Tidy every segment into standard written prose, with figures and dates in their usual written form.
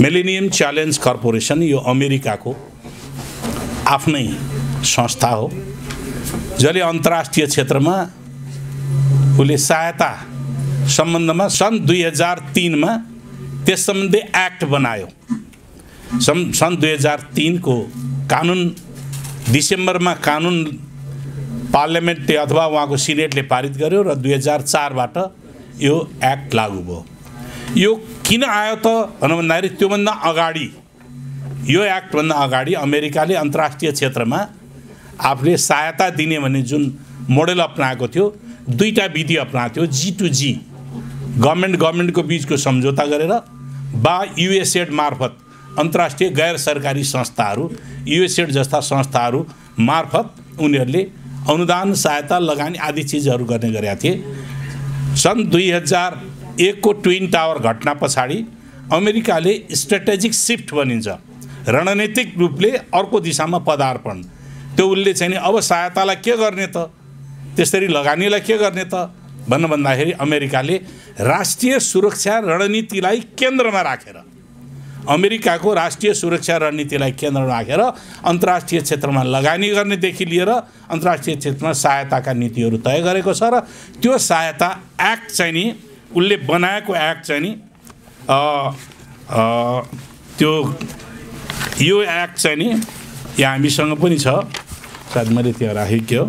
Millennium challenge corporation यो अमेरिकाको आफ्नै संस्था हो जसले अन्तर्राष्ट्रिय क्षेत्रमा उसले सहायता सम्बन्धमा सन् 2003 मा त्यस सम्बन्धी एक्ट बनायो। सन् 2003 को कानुन डिसेम्बरमा कानुन पार्लियामेन्टले अथवा उहाँको सिनेटले पारित गर्यो र 2004 बाट यो एक्ट लागू भयो। यो किन आयो त भन्दाखेरि त्योभन्दा अगाडि यो एक्टभन्दा अगाडि अमेरिकाले अन्तर्राष्ट्रिय क्षेत्रमा आफूले सहायता दिने भन्ने जुन मोडेल अपनाएको थियो दुईटा विधि अपनाएको थियो। G2G गभर्नमेन्टको बीचको सम्झौता गरेर बा USAID मार्फत अन्तर्राष्ट्रिय गैर सरकारी संस्थाहरू USAID जस्ता संस्थाहरू मार्फत उनीहरूले अनुदान सहायता लगानी आदि चिजहरू गर्ने गरेका थिए। सन् 2001 को ट्विन टावर घटना पछाडि अमेरिकाले स्ट्रेटेजिक शिफ्ट भनिन्छ रणनीतिक रूपले अर्को दिशामा पदार्पण त्यो उसले चाहिँ अब सहायतालाई के गर्ने त त्यसरी लगानीलाई के गर्ने त भन्दाखेरि अमेरिकाले राष्ट्रिय सुरक्षा रणनीतिलाई केन्द्रमा राखेर अमेरिकाको राष्ट्रिय सुरक्षा रणनीतिलाई केन्द्रमा राखेर अन्तर्राष्ट्रिय क्षेत्रमा लगानी गर्नेदेखि लिएर अन्तर्राष्ट्रिय क्षेत्रमा सहायताका नीतिहरू तय गरेको छ र त्यो सहायता एक्ट चाहिँ नि उसले बनाएको एक्ट चाहिँ नि त्यो यो एक्ट चाहिँ नि यहाँ हामीसँग पनि छ सायद मैले त्यहाँ राखेको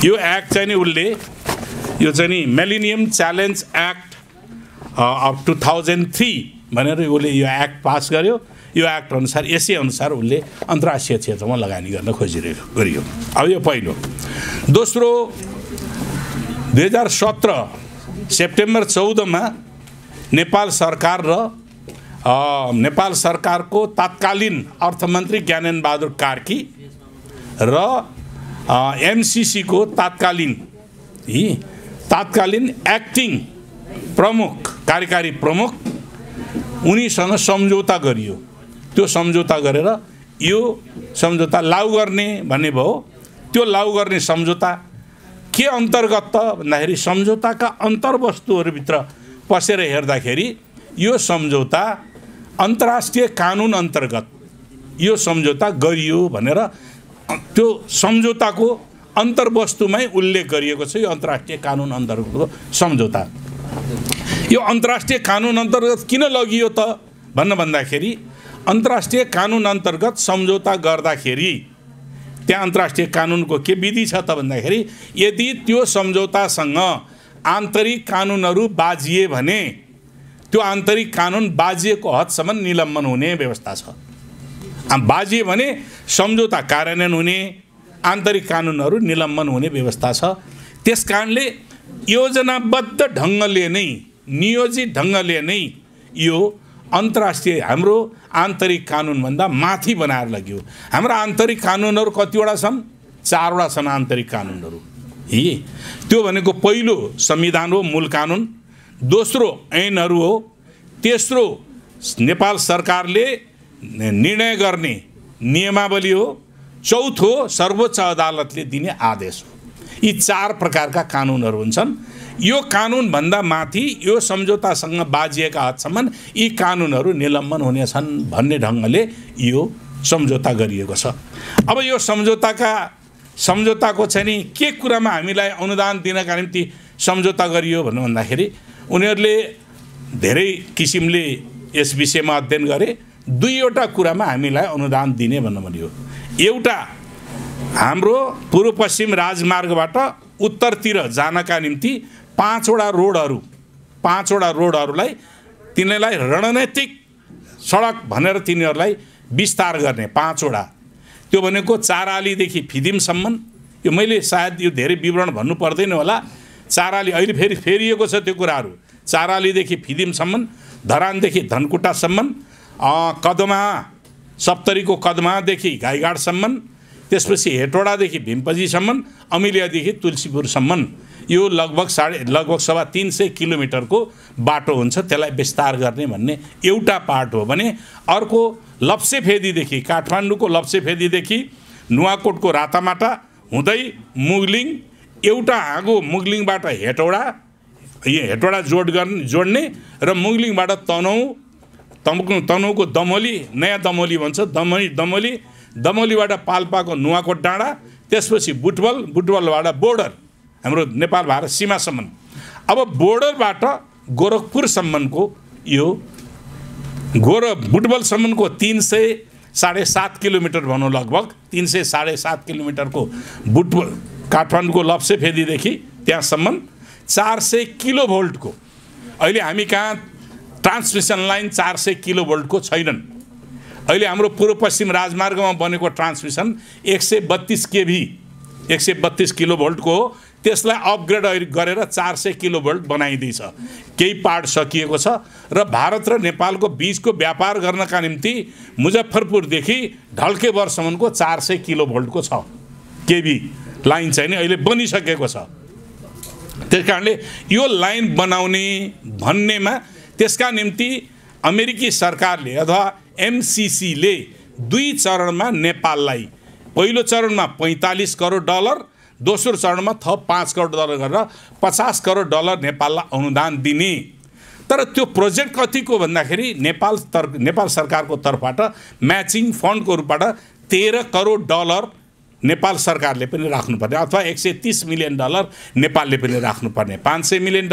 यो एक्ट चाहिँ नि उसले यो चाहिँ नि मिलेनियम च्यालेन्ज एक्ट अफ 2003 भनेर उसले यो एक्ट पास गर्यो। यो एक्ट अनुसार यसै अनुसार उसले अन्तर्राष्ट्रिय क्षेत्रमा लगानी गर्न गरियो। अब यो पहिलो। दोस्रो 2017 सेप्टेम्बर 14 मा नेपाल सरकार र नेपाल सरकारको तत्कालीन अर्थमन्त्री ज्ञानेन्द्र बहादुर कार्की र MCC को तत्कालीन एक्टिङ प्रमुख कार्यकारी प्रमुख उनीसँग सम्झौता गरियो। त्यो सम्झौता गरेर यो सम्झौता लागू गर्ने भन्ने भयो। त्यो लागू गर्ने सम्झौता के अन्तर्गत त भन्दाखेरि सम्झौताका अन्तर्वस्तुहरूभित्र पसेर हेर्दाखेरि यो सम्झौता अन्तर्राष्ट्रिय कानुन अन्तर्गत यो सम्झौता गरियो भनेर त्यो सम्झौताको अन्तर्वस्तुमै उल्लेख गरिएको छ। यो अन्तर्राष्ट्रिय कानुन अन्तर्गतको सम्झौता यो अन्तर्राष्ट्रिय कानुन अन्तर्गत किन लगियो त भन्दाखेरि अन्तर्राष्ट्रिय कानुन अन्तर्गत सम्झौता गर्दाखेरि त्यहाँ अन्तर्राष्ट्रिय कानुनको के विधि छ त भन्दाखेरि यदि त्यो सम्झौतासँग आन्तरिक कानुनहरू बाजिए भने त्यो आन्तरिक कानुन बाजिएको हदसम्म निलम्बन हुने व्यवस्था छ। बाजिए भने सम्झौता कार्यान्वयन हुने आन्तरिक कानुनहरू निलम्बन हुने व्यवस्था छ। त्यसकारणले योजनाबद्ध ढङ्गले नै नियोजित ढङ्गले नै यो अन्तर्राष्ट्रिय हाम्रो आन्तरिक कानुनभन्दा माथि बनाएर लग्यो। हाम्रो आन्तरिक कानुनहरू कतिवटा छन्? 4 वटा छन् आन्तरिक कानुनहरू। त्यो भनेको पहिलो संविधान हो, मूल कानुन। दोस्रो ऐनहरू हो। तेस्रो नेपाल सरकारले निर्णय गर्ने नियमावली हो। चौथो सर्वोच्च अदालतले दिने आदेश हो। यी 4 प्रकारका कानुनहरू हुन्छन्। यो कानुनभन्दा माथि यो सम्झौतासँग बाजिएका हदसम्म यी कानुनहरू निलम्बन हुनेछन् भन्ने ढङ्गले यो सम्झौता गरिएको छ। अब यो सम्झौताको चाहिँ नि के कुरामा हामीलाई अनुदान दिनका निम्ति सम्झौता गरियो भन्दाखेरि उनीहरूले धेरै किसिमले यस विषयमा अध्ययन गरे। 2वटा कुरामा हामीलाई अनुदान दिने भन्नु भन्यो। एउटा हाम्रो पूर्व पश्चिम राजमार्गबाट उत्तरतिर जानका निम्ति 5 वटा रोडहरूलाई तिनीहरूलाई रणनीतिक सडक भनेर तिनीहरूलाई विस्तार गर्ने 5 वटा। त्यो भनेको चारालीदेखि फिदिमसम्म। यो मैले सायद यो धेरै विवरण भन्नु पर्दैन होला। चाराली अहिले फेरि फेरिएको छ त्यो कुराहरू। चारालीदेखि फिदिमसम्म, धरानदेखि धनकुटासम्म, कदमा सप्तरीको कदमादेखि गाईघाटसम्म, त्यसपछि हेटौडादेखि भीमपजीसम्म, अमिलियादेखि तुलसीपुरसम्म यो लगभग 350 किलोमिटरको बाटो हुन्छ। त्यसलाई विस्तार गर्ने भन्ने एउटा पार्ट हो भने अर्को लप्सेफेदीदेखि काठमाडौँको लप्सेफेदीदेखि नुवाकोटको रातामाटा हुँदै मुगलिङ एउटा हाँगो मुगलिङबाट हेटौडा यहाँ हेटवडा जोड्ने र मुगलिङबाट तनहुँको दमोली, नयाँ दमोली भन्छ, दमोलीबाट पाल्पाको नुवाकोट डाँडा, त्यसपछि बुटवलबाट बोर्डर, हाम्रो नेपाल भारत सीमासम्म। अब बोर्डरबाट गोरखपुरसम्मको यो बुटवलसम्मको 300.7 किलोमिटर भनौँ, लगभग 300.7 किलोमिटरको बुटवल काठमाडौँको लप्सेफेदीदेखि त्यहाँसम्म 400 किलोभोल्टको। अहिले हामी कहाँ ट्रान्समिसन लाइन 400 किलोभोल्टको छैनन्। अहिले हाम्रो पूर्व पश्चिम राजमार्गमा बनेको ट्रान्समिसन 132 केभी 132 किलोभोल्टको हो। त्यसलाई अपग्रेड गरेर 400 किलोभोल्ट बनाइदिन्छ। केही पार्ट सकिएको छ र भारत र नेपालको बीचको व्यापार गर्नका निम्ति मुजफ्फरपुरदेखि ढल्केवरसम्मको 400 किलोभोल्टको छ केभी लाइन चाहिँ अहिले बनिसकेको छ। त्यसकारणले यो लाइन बनाउने भन्नेमा त्यसका निम्ति अमेरिकी सरकारले अथवा एमसीसीले 2 चरणमा नेपाललाई, पहिलो चरणमा $45 करोड, दोस्रो चरणमा थप $5 करोड गरेर $50 करोड नेपाललाई अनुदान दिने। तर त्यो प्रोजेक्ट कतिको भन्दाखेरि नेपाल सरकारको तर्फबाट म्याचिङ फन्डको रूपबाट $13 करोड नेपाल सरकारले पनि राख्नुपर्ने, अथवा $130 मिलियन नेपालले पनि राख्नुपर्ने, $500 मिलियन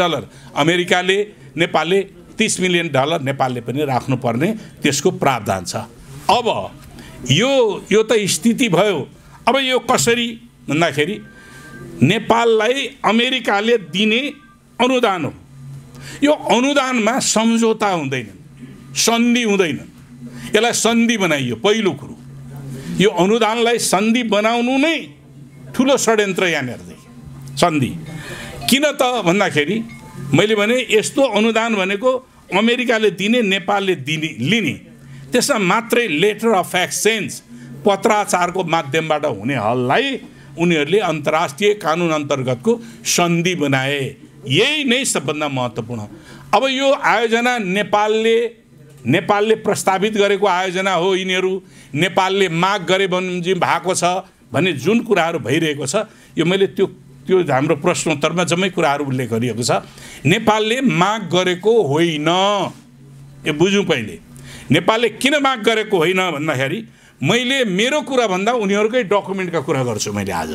अमेरिकाले, नेपालले $30 मिलियन नेपालले पनि राख्नुपर्ने, त्यसको प्रावधान छ। अब यो त स्थिति भयो। अब यो कसरी भन्दाखेरि नेपाललाई अमेरिकाले दिने अनुदान हो। यो अनुदानमा सम्झौता हुँदैन, सन्धि हुँदैन। यसलाई सन्धि बनाइयो। पहिलो कुरो, यो अनुदानलाई सन्धि बनाउनु नै ठुलो षड्यन्त्र यहाँनिर सन्धि। किन त भन्दाखेरि मैले भने यस्तो अनुदान भनेको अमेरिकाले दिने, नेपालले लिने, त्यसमा मात्रै लेटर अफ एक्सचेन्ज पत्राचारको माध्यमबाट हुने हललाई उनीहरूले अन्तर्राष्ट्रिय कानुन अन्तर्गतको सन्धि बनाए। यही नै सबभन्दा महत्त्वपूर्ण। अब यो आयोजना नेपालले प्रस्तावित गरेको आयोजना हो। यिनीहरू नेपालले माग गरे भएको छ भन्ने जुन कुराहरू भइरहेको छ, यो मैले त्यो हाम्रो प्रश्नोत्तरमा जम्मै कुराहरू उल्लेख गरिएको छ। नेपालले माग गरेको होइन। यो बुझौँ पहिले, नेपालले किन माग गरेको होइन भन्दाखेरि मैले मेरो कुरा भन्दा उनीहरूकै डकुमेन्टका कुरा गर्छु। मैले आज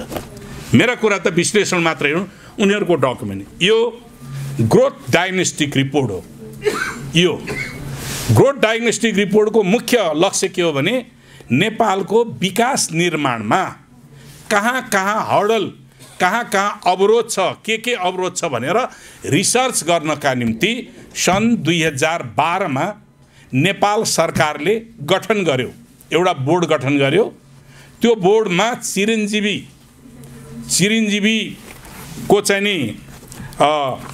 मेरा कुरा त विश्लेषण मात्रै हो, उनीहरूको डकुमेन्ट। यो ग्रोथ डायग्नोस्टिक रिपोर्ट हो। यो ग्रोथ डायग्नोस्टिक रिपोर्टको मुख्य लक्ष्य के हो भने नेपालको विकास निर्माणमा कहाँ हर्डल, कहाँ अवरोध छ, के अवरोध छ भनेर रिसर्च गर्नका निम्ति सन् 2012 नेपाल सरकारले गठन गर्यो, एउटा बोर्ड गठन गर्यो। त्यो बोर्डमा चिरञ्जीवीको चाहिँ नि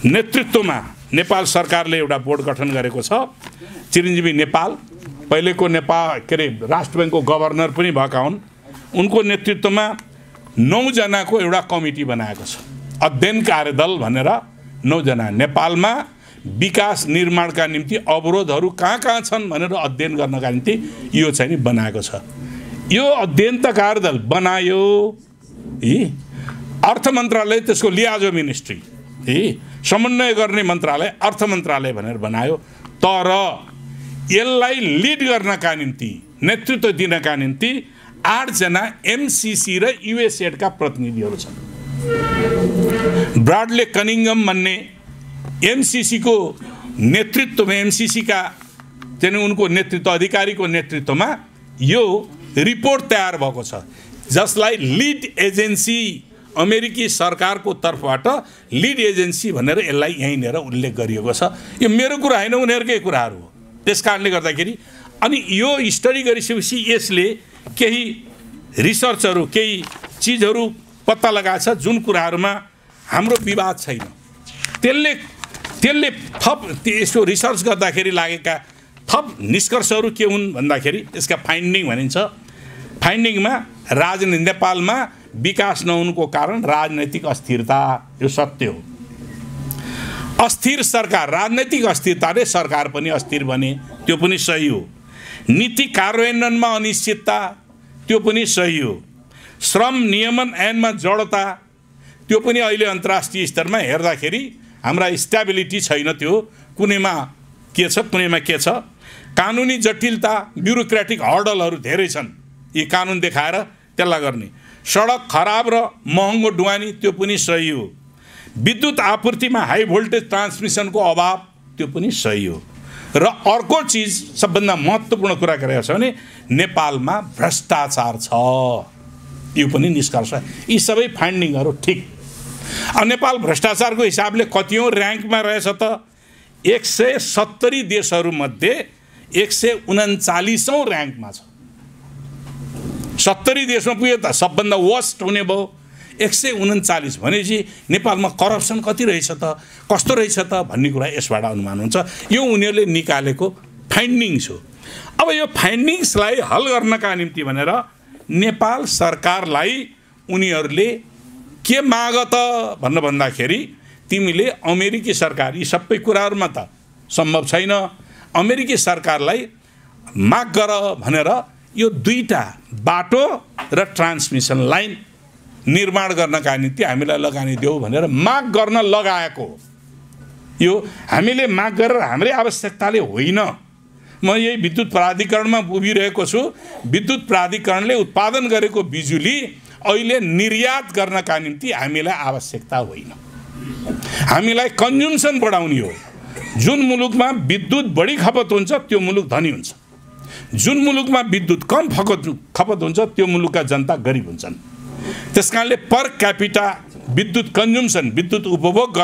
नेतृत्वमा नेपाल सरकारले एउटा बोर्ड गठन गरेको छ। चिरञ्जीवी नेपाल पहिलेको नेपाल राष्ट्र बैंकको गभर्नर पनि भएका हुन्। उनको नेतृत्वमा 9 जनाको एउटा कमिटी बनाएको छ, अध्ययन कार्यदल भनेर। 9 जना नेपालमा विकास निर्माणका निम्ति अवरोधहरू कहाँ छन् भनेर अध्ययन गर्नका निम्ति यो चाहिँ नि बनाएको छ। यो अध्ययन त कार्यदल बनायो अर्थ मन्त्रालय, त्यसको लियाजो मिनिस्ट्री, समन्वय गर्ने मन्त्रालय अर्थ मन्त्रालय भनेर बनायो। तर यसलाई लिड गर्नका निम्ति, नेतृत्व दिनका निम्ति 8 जना एमसीसी र युएसएडका प्रतिनिधिहरू छन्। ब्राडले कनिङम भन्ने एमसीसी को नेतृत्वमा, एमसीसी का चाहिँ उनको नेतृत्व अधिकारीको नेतृत्वमा यो रिपोर्ट तयार भएको छ, जसलाई लिड एजेन्सी अमेरिकी सरकारको तर्फबाट लिड एजेन्सी भनेर यसलाई यहीँनिर उल्लेख गरिएको छ। यो मेरो कुरा होइन, उनीहरूकै कुराहरू हो। त्यसकारणले गर्दाखेरि अनि यो स्टडी गरिसकेपछि यसले केही रिसर्चहरू, केही चिजहरू पत्ता लगाएको छ जुन कुराहरूमा हाम्रो विवाद छैन। त्यसले थप यसको रिसर्च गर्दाखेरि लागेका थप निष्कर्षहरू के हुन् भन्दाखेरि यसका फाइन्डिङ भनिन्छ। फाइन्डिङमा नेपालमा विकास नहुनुको कारण राजनैतिक अस्थिरता, यो सत्य हो। अस्थिर सरकार, राजनैतिक अस्थिरताले सरकार पनि अस्थिर बने, त्यो पनि सही हो। नीति कार्यान्वयनमा अनिश्चितता, त्यो पनि सही हो। श्रम नियमन ऐनमा जडता, त्यो पनि अहिले अन्तर्राष्ट्रिय स्तरमा हेर्दाखेरि हाम्रा स्टेबिलिटी छैन, त्यो कुनैमा के छ कुनैमा के छ, कानुनी जटिलता, ब्युरोक्रेटिक हर्डलहरू धेरै छन्, यी कानुन देखाएर त्यसलाई गर्ने। सडक खराब र महँगो ढुवानी, त्यो पनि सही हो। विद्युत आपूर्तिमा हाई भोल्टेज ट्रान्समिसनको अभाव, त्यो पनि सही हो। र अर्को चिज सबभन्दा महत्त्वपूर्ण कुरा गरेको छ भने नेपालमा भ्रष्टाचार छ, यो पनि निष्कर्ष। यी सबै फाइन्डिङहरू ठिक। अब नेपाल भ्रष्टाचारको हिसाबले कतिौँ र्याङ्कमा रहेछ त? 170 देशहरूमध्ये 139औं र्याङ्कमा छ। 70 देशमा पुग्यो त सबभन्दा वर्स्ट हुने भयो। 139 भनेपछि नेपालमा करप्सन कति रहेछ त, कस्तो रहेछ त भन्ने कुरा यसबाट अनुमान हुन्छ। यो उनीहरूले निकालेको फाइन्डिङ्स हो। अब यो फाइन्डिङ्सलाई हल गर्नका निम्ति भनेर नेपाल सरकारलाई उनीहरूले के माग त भनेर भन्दाखेरि, तिमीले अमेरिकी सरकार, यी सबै कुराहरूमा त सम्भव छैन, अमेरिकी सरकारलाई माग गर भनेर यो 2टा बाटो र ट्रान्समिसन लाइन निर्माण गर्नका निम्ति हामीलाई लगानी देऊ भनेर माग गर्न लगाएको। यो हामीले माग गरेर हाम्रै आवश्यकताले होइन। म यही विद्युत प्राधिकरणमा उभिरहेको छु। विद्युत प्राधिकरणले उत्पादन गरेको बिजुली अहिले निर्यात गर्नका निम्ति हामीलाई आवश्यकता होइन, हामीलाई कन्ज्युम्सन बढाउने हो। जुन मुलुकमा विद्युत बढी खपत हुन्छ त्यो मुलुक धनी हुन्छ, जुन मुलुकमा विद्युत कम खपत हुन्छ त्यो मुलुकका जनता गरिब हुन्छन्। त्यसकारणले पर क्यापिटा विद्युत कन्ज्युम्सन, विद्युत उपभोग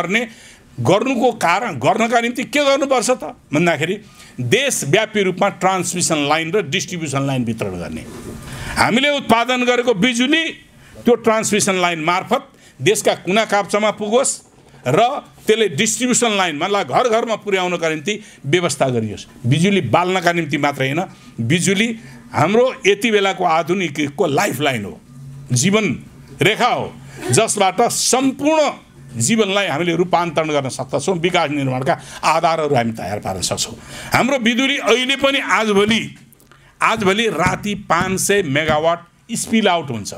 गर्नुको कारण गर्नका निम्ति के गर्नुपर्छ त भन्दाखेरि देशव्यापी रूपमा ट्रान्समिसन लाइन र डिस्ट्रिब्युसन लाइन वितरण गर्ने। हामीले उत्पादन गरेको बिजुली त्यो ट्रान्समिसन लाइन मार्फत देशका कुना काप्चामा पुगोस् र त्यसले डिस्ट्रिब्युसन लाइनमा घर घरमा पुर्याउनका निम्ति व्यवस्था गरियोस्। बिजुली बाल्नका निम्ति मात्रै होइन, बिजुली हाम्रो यति बेलाको आधुनिकको लाइफ लाइन हो, जीवन रेखा हो, जसबाट सम्पूर्ण जीवनलाई हामीले रूपान्तरण गर्न सक्छौँ। विकास निर्माणका आधारहरू हामी तयार पार्न सक्छौँ। हाम्रो बिजुली अहिले पनि आजभोलि राति 500 मेगावाट स्पिल आउट हुन्छ।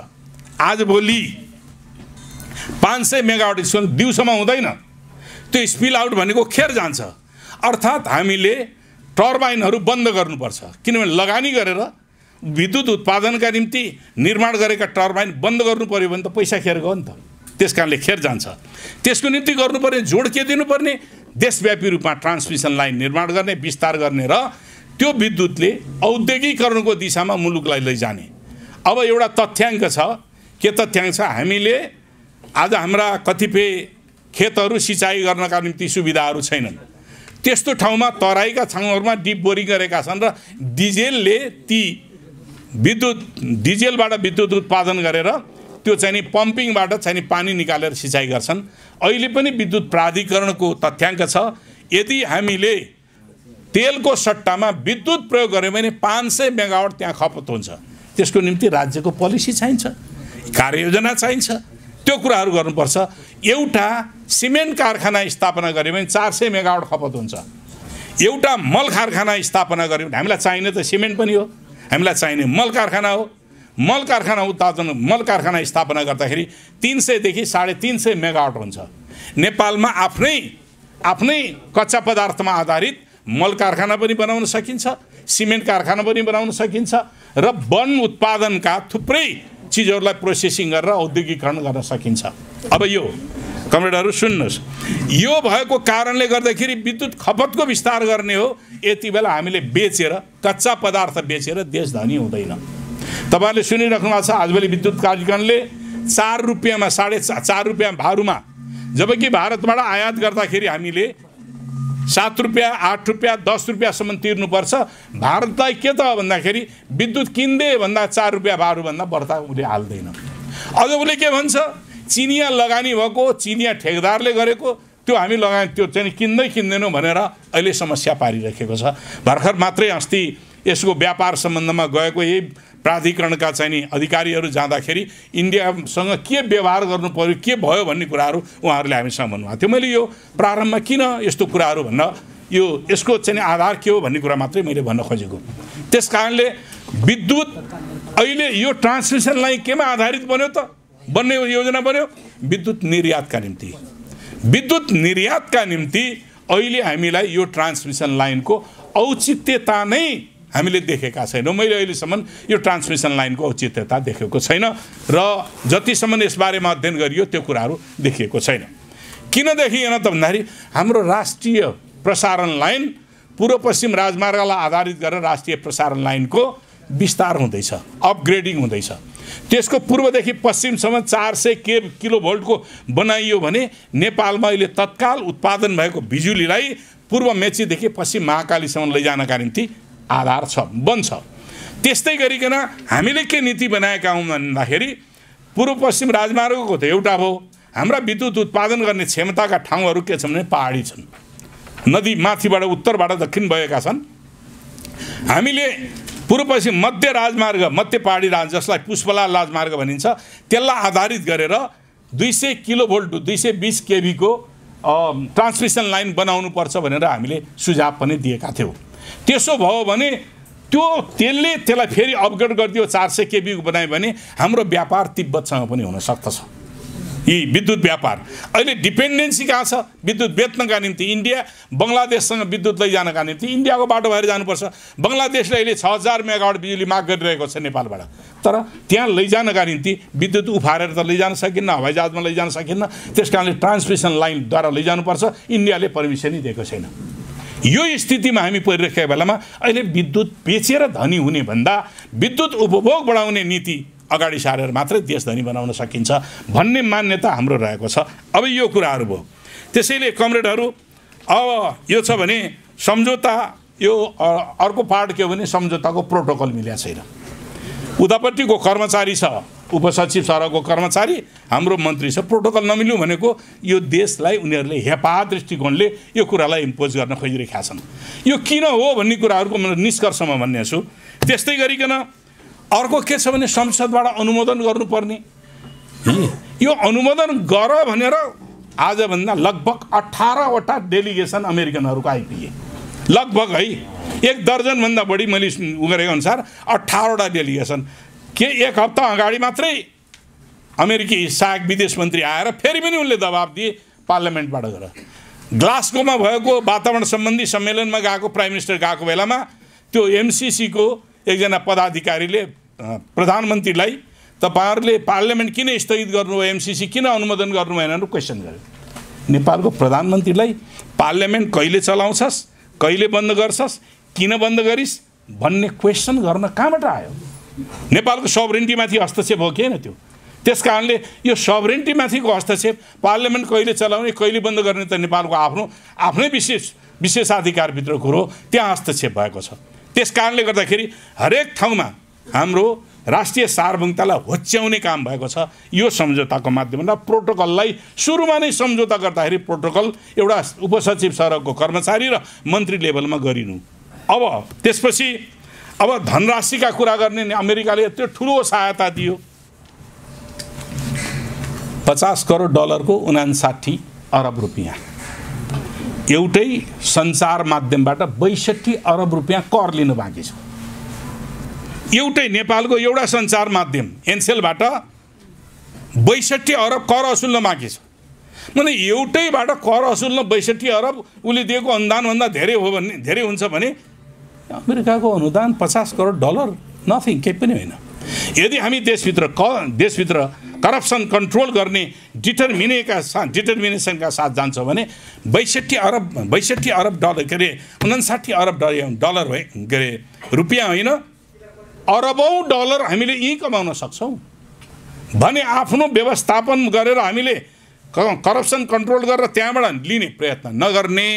आजभोलि 500 मेगावाट स्पिल दिउँसोमा हुँदैन, त्यो स्पिल आउट भनेको खेर जान्छ। अर्थात् हामीले टर्बाइनहरू बन्द गर्नुपर्छ, किनभने लगानी गरेर विद्युत उत्पादनका निम्ति निर्माण गरेका टर्बाइन बन्द गर्नु पर्यो भने त पैसा खेर गयो नि त, त्यस कारणले खेर जान्छ। त्यसको निम्ति गर्नुपर्ने जोड के दिनुपर्ने? देशव्यापी रूपमा ट्रान्समिसन लाइन निर्माण गर्ने, विस्तार गर्ने र त्यो विद्युतले औद्योगिकरणको दिशामा मुलुकलाई लैजाने। अब एउटा तथ्याङ्क छ, के तथ्याङ्क छ? हामीले आज हाम्रा कतिपय खेतहरू सिँचाइ गर्नका निम्ति सुविधाहरू छैनन्। त्यस्तो ठाउँमा तराईका ठाउँहरूमा डिप बोरिङ गरेका छन् र डिजेलबाट विद्युत उत्पादन गरेर त्यो चाहिँ नि पम्पिङबाट चाहिँ नि पानी निकालेर सिँचाइ गर्छन्। अहिले पनि विद्युत प्राधिकरणको तथ्याङ्क छ, यदि हामीले तेलको सट्टामा विद्युत प्रयोग गर्यो भने 500 मेगावाट त्यहाँ खपत हुन्छ। त्यसको निम्ति राज्यको पोलिसी चाहिन्छ, कार्ययोजना चाहिन्छ, त्यो कुराहरू गर्नुपर्छ। एउटा सिमेन्ट कारखाना स्थापना गर्यो भने 400 मेगावाट खपत हुन्छ। एउटा मल कारखाना स्थापना गर्यो भने हामीलाई चाहिने त सिमेन्ट पनि हो, हामीलाई चाहिने मल कारखाना हो। मल कारखाना स्थापना गर्दाखेरि 300 देखि 350 मेगावाट हुन्छ। नेपालमा आफ्नै कच्चा पदार्थमा आधारित मल कारखाना पनि बनाउन सकिन्छ, सिमेन्ट कारखाना पनि बनाउन सकिन्छ र वन उत्पादनका थुप्रै चिजहरूलाई प्रोसेसिङ गरेर औद्योगिकरण गर्न सकिन्छ। अब यो कमरेडहरू सुन्नुहोस्, यो भएको कारणले गर्दाखेरि विद्युत खपतको विस्तार गर्ने हो। यति बेला हामीले बेचेर, कच्चा पदार्थ बेचेर देश धनी हुँदैन। तपाईँहरूले सुनिराख्नु भएको छ, आजभोलि विद्युत प्राधिकरणले 4 रुपियाँमा 4.5 रुपियाँ भारूमा, जबकि भारतबाट आयात गर्दाखेरि हामीले 7 रुपियाँ, 8 रुपियाँ, 10 रुपियाँसम्म तिर्नुपर्छ। भारतलाई के त भन्दाखेरि विद्युत किन्दै भन्दा 4 रुपियाँ भारूभन्दा बढ्ता उसले हाल्दैन। अझ उसले के भन्छ? चिनिया लगानी भएको, चिनिया ठेकदारले गरेको त्यो हामी लगानी त्यो चाहिँ किन्दैनौँ भनेर अहिले समस्या पारिरहेको छ। भर्खर मात्रै अस्ति यसको व्यापार सम्बन्धमा गएको यही प्राधिकरणका चाहिँ नि अधिकारीहरू जाँदाखेरि इन्डियासँग के व्यवहार गर्नु पर्यो, के भयो भन्ने कुराहरू उहाँहरूले हामीसँग भन्नुभएको थियो। मैले यो प्रारम्भमा किन यस्तो कुराहरू भन्न, यसको चाहिँ आधार के हो भन्ने कुरा मात्रै मैले भन्न खोजेको। त्यस कारणले विद्युत अहिले यो ट्रान्समिसन लाइन केमा आधारित बन्यो त? बन्ने योजना बन्यो विद्युत निर्यातका निम्ति। विद्युत निर्यातका निम्ति अहिले हामीलाई यो ट्रान्समिसन लाइनको औचित्यता नै हामीले देखेका छैनौँ। मैले अहिलेसम्म यो ट्रान्समिसन लाइनको औचित्यता देखेको छैन र जतिसम्म यसबारेमा अध्ययन गरियो त्यो कुराहरू देखिएको छैन। किन देखिएन त भन्दाखेरि हाम्रो राष्ट्रिय प्रसारण लाइन पूर्व पश्चिम राजमार्गलाई आधारित गरेर राष्ट्रिय प्रसारण लाइनको विस्तार हुँदैछ, अपग्रेडिङ हुँदैछ। त्यसको पूर्वदेखि पश्चिमसम्म 400 किलोभोल्टको बनाइयो भने नेपालमा अहिले तत्काल उत्पादन भएको बिजुलीलाई पूर्व मेचीदेखि पश्चिम महाकालीसम्म लैजानका निम्ति आधार छ, बन्छ। त्यस्तै गरिकन हामीले के नीति बनाएका हौँ भन्दाखेरि पूर्व पश्चिम राजमार्गको त एउटा भयो, हाम्रा विद्युत उत्पादन गर्ने क्षमताका ठाउँहरू के छन् भने पहाडी छन्, नदी माथिबाट उत्तरबाट दक्षिण बगेका छन्। हामीले पूर्व पश्चिम मध्य राजमार्ग, मध्य पहाडी जसलाई पुष्पलाल राजमार्ग भनिन्छ, त्यसलाई आधारित गरेर 200 किलोभोल्ट 220 केभीको ट्रान्समिसन लाइन बनाउनुपर्छ भनेर हामीले सुझाव पनि दिएका थियौँ। त्यसो भयो भने त्यसलाई फेरि अपग्रेड गरिदियो, 400 केभीको बनायो भने हाम्रो व्यापार तिब्बतसँग पनि हुन सक्दछ। यी विद्युत व्यापार अहिले डिपेन्डेन्सी कहाँ छ? विद्युत बेच्नका निम्ति इन्डिया बङ्गलादेशसँग विद्युत लैजानका निम्ति इन्डियाको बाटो भएर जानुपर्छ। बङ्गलादेशले अहिले 6000 मेगावाट बिजुली माग गरिरहेको छ नेपालबाट, तर त्यहाँ लैजानका निम्ति विद्युत उफारेर त लैजान सकिन्न, हवाईजहाजमा लैजान सकिन्न। त्यस कारणले ट्रान्समिसन लाइनद्वारा लैजानुपर्छ। इन्डियाले पर्मिसनै दिएको छैन। यो स्थितिमा हामी परिरहेका बेलामा अहिले विद्युत बेचेर धनी हुने भन्दा विद्युत उपभोग बढाउने नीति अगाडि सारेर मात्रै देश धनी बनाउन सकिन्छ भन्ने मान्यता हाम्रो रहेको छ। अब यो कुराहरू भयो। त्यसैले कमरेडहरू, अब यो छ भने सम्झौता, यो अर्को पार्ट के हो भने सम्झौताको प्रोटोकल मिलेको छैन। उतापट्टिको कर्मचारी छ, उपसचिव सरको कर्मचारी, हाम्रो मन्त्री छ। प्रोटोकल नमिल्नु भनेको यो देशलाई उनीहरूले हेपा दृष्टिकोणले यो कुरालाई इम्पोज गर्न खोजिरहेका छन्। यो किन हो भन्ने कुराहरूको म निष्कर्षमा भन्ने छु। त्यस्तै गरिकन अर्को के छ भने संसदबाट अनुमोदन गर्नुपर्ने। यो अनुमोदन गर भनेर आजभन्दा लगभग 18वटा डेलिगेसन अमेरिकनहरूको आइपुगे। लगभग है 1 दर्जनभन्दा बढी मैले गरेको अनुसार 18वटा डेलिगेसन। के 1 हप्ता अगाडि मात्रै अमेरिकी सहायक विदेश मन्त्री आएर फेरि पनि उनले दबाब दिए पार्लियामेन्टबाट गएर। ग्लास्गोमा भएको वातावरण सम्बन्धी सम्मेलनमा गएको प्राइम मिनिस्टर गएको बेलामा त्यो एमसिसीको एकजना पदाधिकारीले प्रधानमन्त्रीलाई तपाईँहरूले पार्लियामेन्ट किन स्थगित गर्नुभयो, एमसिसी किन अनुमोदन गर्नु भएन भनेर क्वेसन गर्यो। नेपालको प्रधानमन्त्रीलाई पार्लियामेन्ट कहिले चलाउँछस्, कहिले बन्द गर्छस्, किन बन्द गरिस् भन्ने क्वेसन गर्न कहाँबाट आयो? नेपालको सभरेन्टीमाथि हस्तक्षेप हो कि होइन त्यो? त्यस कारणले यो सभरेन्टीमाथिको हस्तक्षेप, पार्लियामेन्ट कहिले चलाउने कहिले बन्द गर्ने त नेपालको आफ्नै विशेषाधिकारभित्र कुरो, त्यहाँ हस्तक्षेप भएको छ। त्यस कारणले गर्दाखेरि हरेक ठाउँमा हाम्रो राष्ट्रिय सार्वभौमतालाई होच्याउने काम भएको छ यो सम्झौताको माध्यमबाट। प्रोटोकललाई सुरुमा नै सम्झौता गर्दाखेरि प्रोटोकल एउटा उपसचिव सरको कर्मचारी र मन्त्री लेभलमा गरिनु। अब त्यसपछि अब धनराशिका कुरा गर्ने, अमेरिकाले यत्रो ठुलो सहायता दियो, 50 करोड डलरको 59 अरब रुपियाँ। एउटै सञ्चार माध्यमबाट 62 अरब रुपियाँ कर लिनु बाँकी छ। एउटै नेपालको एउटा सञ्चार माध्यम एनसेलबाट 62 अरब कर असुल्न बाँकी छ। भने एउटैबाट कर असुल्न 62 अरब उसले दिएको अनुदानभन्दा धेरै हो भने, धेरै हुन्छ भने अमेरिकाको अनुदान 50 करोड डलर नथिङ, केही पनि होइन। यदि हामी देशभित्र करप्सन कन्ट्रोल गर्ने डिटर्मिनेसनका साथ जान्छौँ भने 62 अरब डलर के अरे 59 अरब डलर के अरे रुपियाँ होइन, अरबौँ डलर हामीले यहीँ कमाउन सक्छौँ भने आफ्नो व्यवस्थापन गरेर हामीले करप्सन कन्ट्रोल गरेर त्यहाँबाट लिने प्रयत्न नगर्ने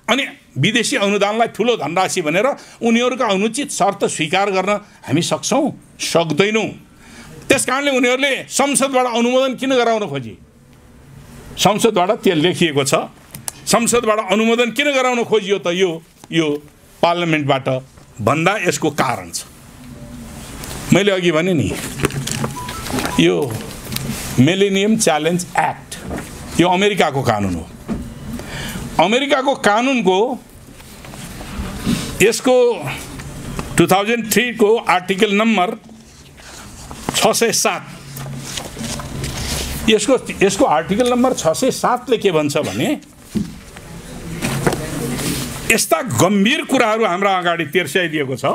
अनि विदेशी अनुदानलाई ठुलो धनराशि भनेर उनीहरूका अनुचित शर्त स्वीकार गर्न हामी सक्छौँ? सक्दैनौँ। त्यस कारणले उनीहरूले संसदबाट अनुमोदन किन गराउन खोजे? संसदबाट त्यो लेखिएको छ। संसदबाट अनुमोदन किन गराउन खोजियो त? यो पार्लियामेन्टबाट भन्दा यसको कारण छ। मैले अघि भने नि, यो मिलेनियम च्यालेन्ज एक्ट यो अमेरिकाको कानुन हो। अमेरिकाको कानुनको यसको 2003 को आर्टिकल नम्बर 607 यसको आर्टिकल नम्बर 607 ले के भन्छ भने यस्ता गम्भीर कुराहरू हाम्रो अगाडि तेर्स्याइदिएको छ।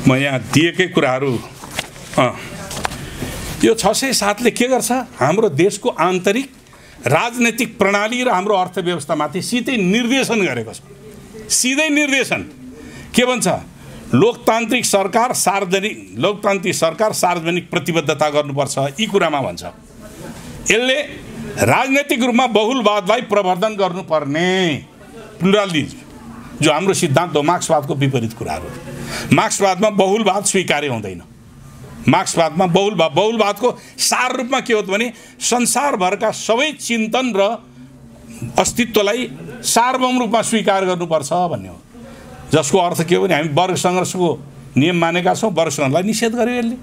म यहाँ दिएकै कुराहरू यो 607 ले के गर्छ, हाम्रो देशको आन्तरिक राजनैतिक प्रणाली र हाम्रो अर्थव्यवस्थामाथि सिधै निर्देशन गरेको छ। सिधै निर्देशन के भन्छ, लोकतान्त्रिक सरकार सार्वजनिक प्रतिबद्धता गर्नुपर्छ, यी कुरामा भन्छ। यसले राजनैतिक रूपमा बहुलवादलाई प्रवर्धन गर्नुपर्ने, प्लुरलिज्म, जो हाम्रो सिद्धान्त हो, मार्क्सवादको विपरीत कुराहरू। मार्क्सवादमा बहुलवाद स्वीकार्य हुँदैन। मार्क्सवादमा बहुलवादको सार रूपमा के हो भने संसारभरका सबै चिन्तन र अस्तित्वलाई सार्वभौम रूपमा स्वीकार गर्नुपर्छ भन्ने हो। जसको अर्थ के हो भने हामी वर्ग सङ्घर्षको नियम मानेका छौँ, वर्ग सङ्घर्षलाई निषेध गर्यो यसले।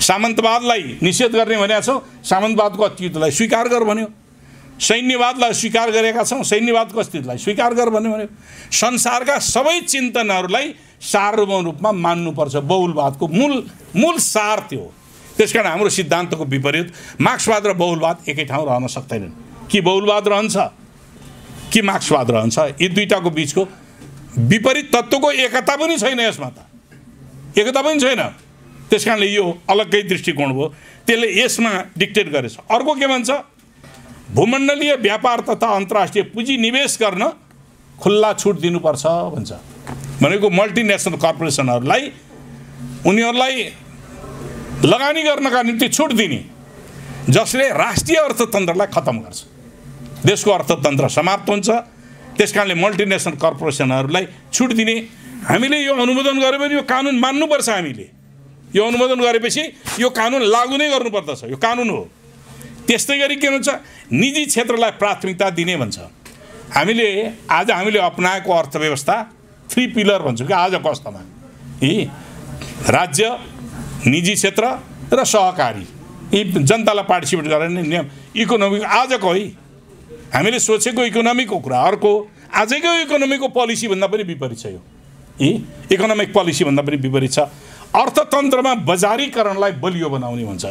सामन्तवादलाई निषेध गर्ने भनेका छौँ, सामन्तवादको अस्तित्वलाई स्वीकार गर भन्यो। सैन्यवादलाई स्वीकार गरेका छौँ, सैन्यवादको अस्तित्वलाई स्वीकार गर भन्यो। संसारका सबै चिन्तनहरूलाई सार्वभौम रूपमा मान्नुपर्छ, बहुलवादको मूल सार त्यो। त्यसकारण हाम्रो सिद्धान्तको विपरीत मार्क्सवाद र बहुलवाद एकै ठाउँ रहन सक्दैनन्। कि बहुलवाद रहन्छ कि मार्क्सवाद रहन्छ, यी दुईटाको बिचको विपरीत तत्त्वको एकता पनि छैन, यसमा त एकता पनि छैन। त्यसकारणले यो अलग्गै दृष्टिकोण हो, त्यसले यसमा डिक्टेट गरेछ। अर्को के भन्छ, भूमण्डलीय व्यापार तथा अन्तर्राष्ट्रिय पुँजी निवेश गर्न खुल्ला छुट दिनुपर्छ भन्छ। भनेको मल्टिनेसनल कर्पोरेसनहरूलाई उनीहरूलाई लगानी गर्नका निम्ति छुट दिने, जसले राष्ट्रिय अर्थतन्त्रलाई खत्तम गर्छ, देशको अर्थतन्त्र समाप्त हुन्छ। त्यसकारणले मल्टिनेसनल कर्पोरेसनहरूलाई छुट दिने, हामीले यो अनुमोदन गऱ्यो भने यो कानुन मान्नुपर्छ। हामीले यो अनुमोदन गरेपछि यो कानुन लागू नै गर्नुपर्दछ, यो कानुन हो। त्यस्तै गरी के हुन्छ, निजी क्षेत्रलाई प्राथमिकता दिने भन्छ। हामीले अपनाएको अर्थव्यवस्था 3 पिलर भन्छौँ कि आजको अवस्थामा, यी राज्य, निजी क्षेत्र र सहकारी, यी जनतालाई पार्टिसिपेट गर्ने नियम इकोनोमिक आजको है। हामीले सोचेको इकोनोमीको कुरा अर्को, आजैको इकोनोमीको पोलिसी भन्दा पनि विपरीत छ। यो इकोनोमिक पोलिसी भन्दा पनि विपरीत छ। अर्थतन्त्रमा बजारीकरणलाई बलियो बनाउने भन्छ,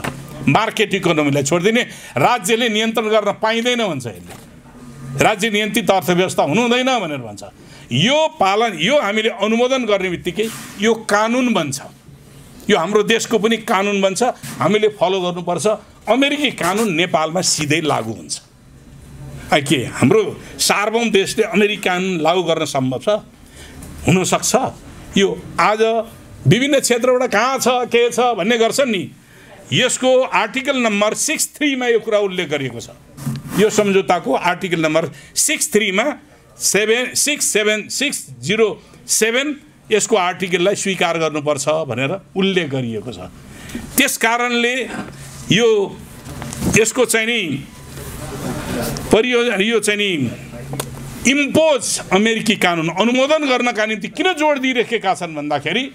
मार्केट इकोनोमीलाई छोडिदिने, राज्यले नियन्त्रण गर्न पाइँदैन भन्छ। यसले राज्य नियन्त्रित अर्थव्यवस्था हुनु हुँदैन भनेर भन्छ। यो हामीले अनुमोदन गर्ने बित्तिकै यो कानुन बन्छ, यो हाम्रो देशको पनि कानुन बन्छ, हामीले फलो गर्नुपर्छ। अमेरिकी कानुन नेपालमा सिधै लागू हुन्छ। के हाम्रो सार्वभौम देशले अमेरिकी कानुन लागू गर्न सम्भव छ? हुनसक्छ। यो आज विभिन्न क्षेत्रबाट कहाँ छ के छ भन्ने गर्छन् नि। यसको आर्टिकल नम्बर 63 मा यो कुरा उल्लेख गरिएको छ। यो सम्झौताको आर्टिकल नम्बर 63 मा 67607 यसको आर्टिकललाई स्वीकार गर्नुपर्छ भनेर उल्लेख गरिएको छ। त्यसकारणले यसको चाहिँ नि यो चाहिँ नि इम्पोज अमेरिकी कानुन अनुमोदन गर्नका निम्ति किन जोड दिइरहेका छन् भन्दाखेरि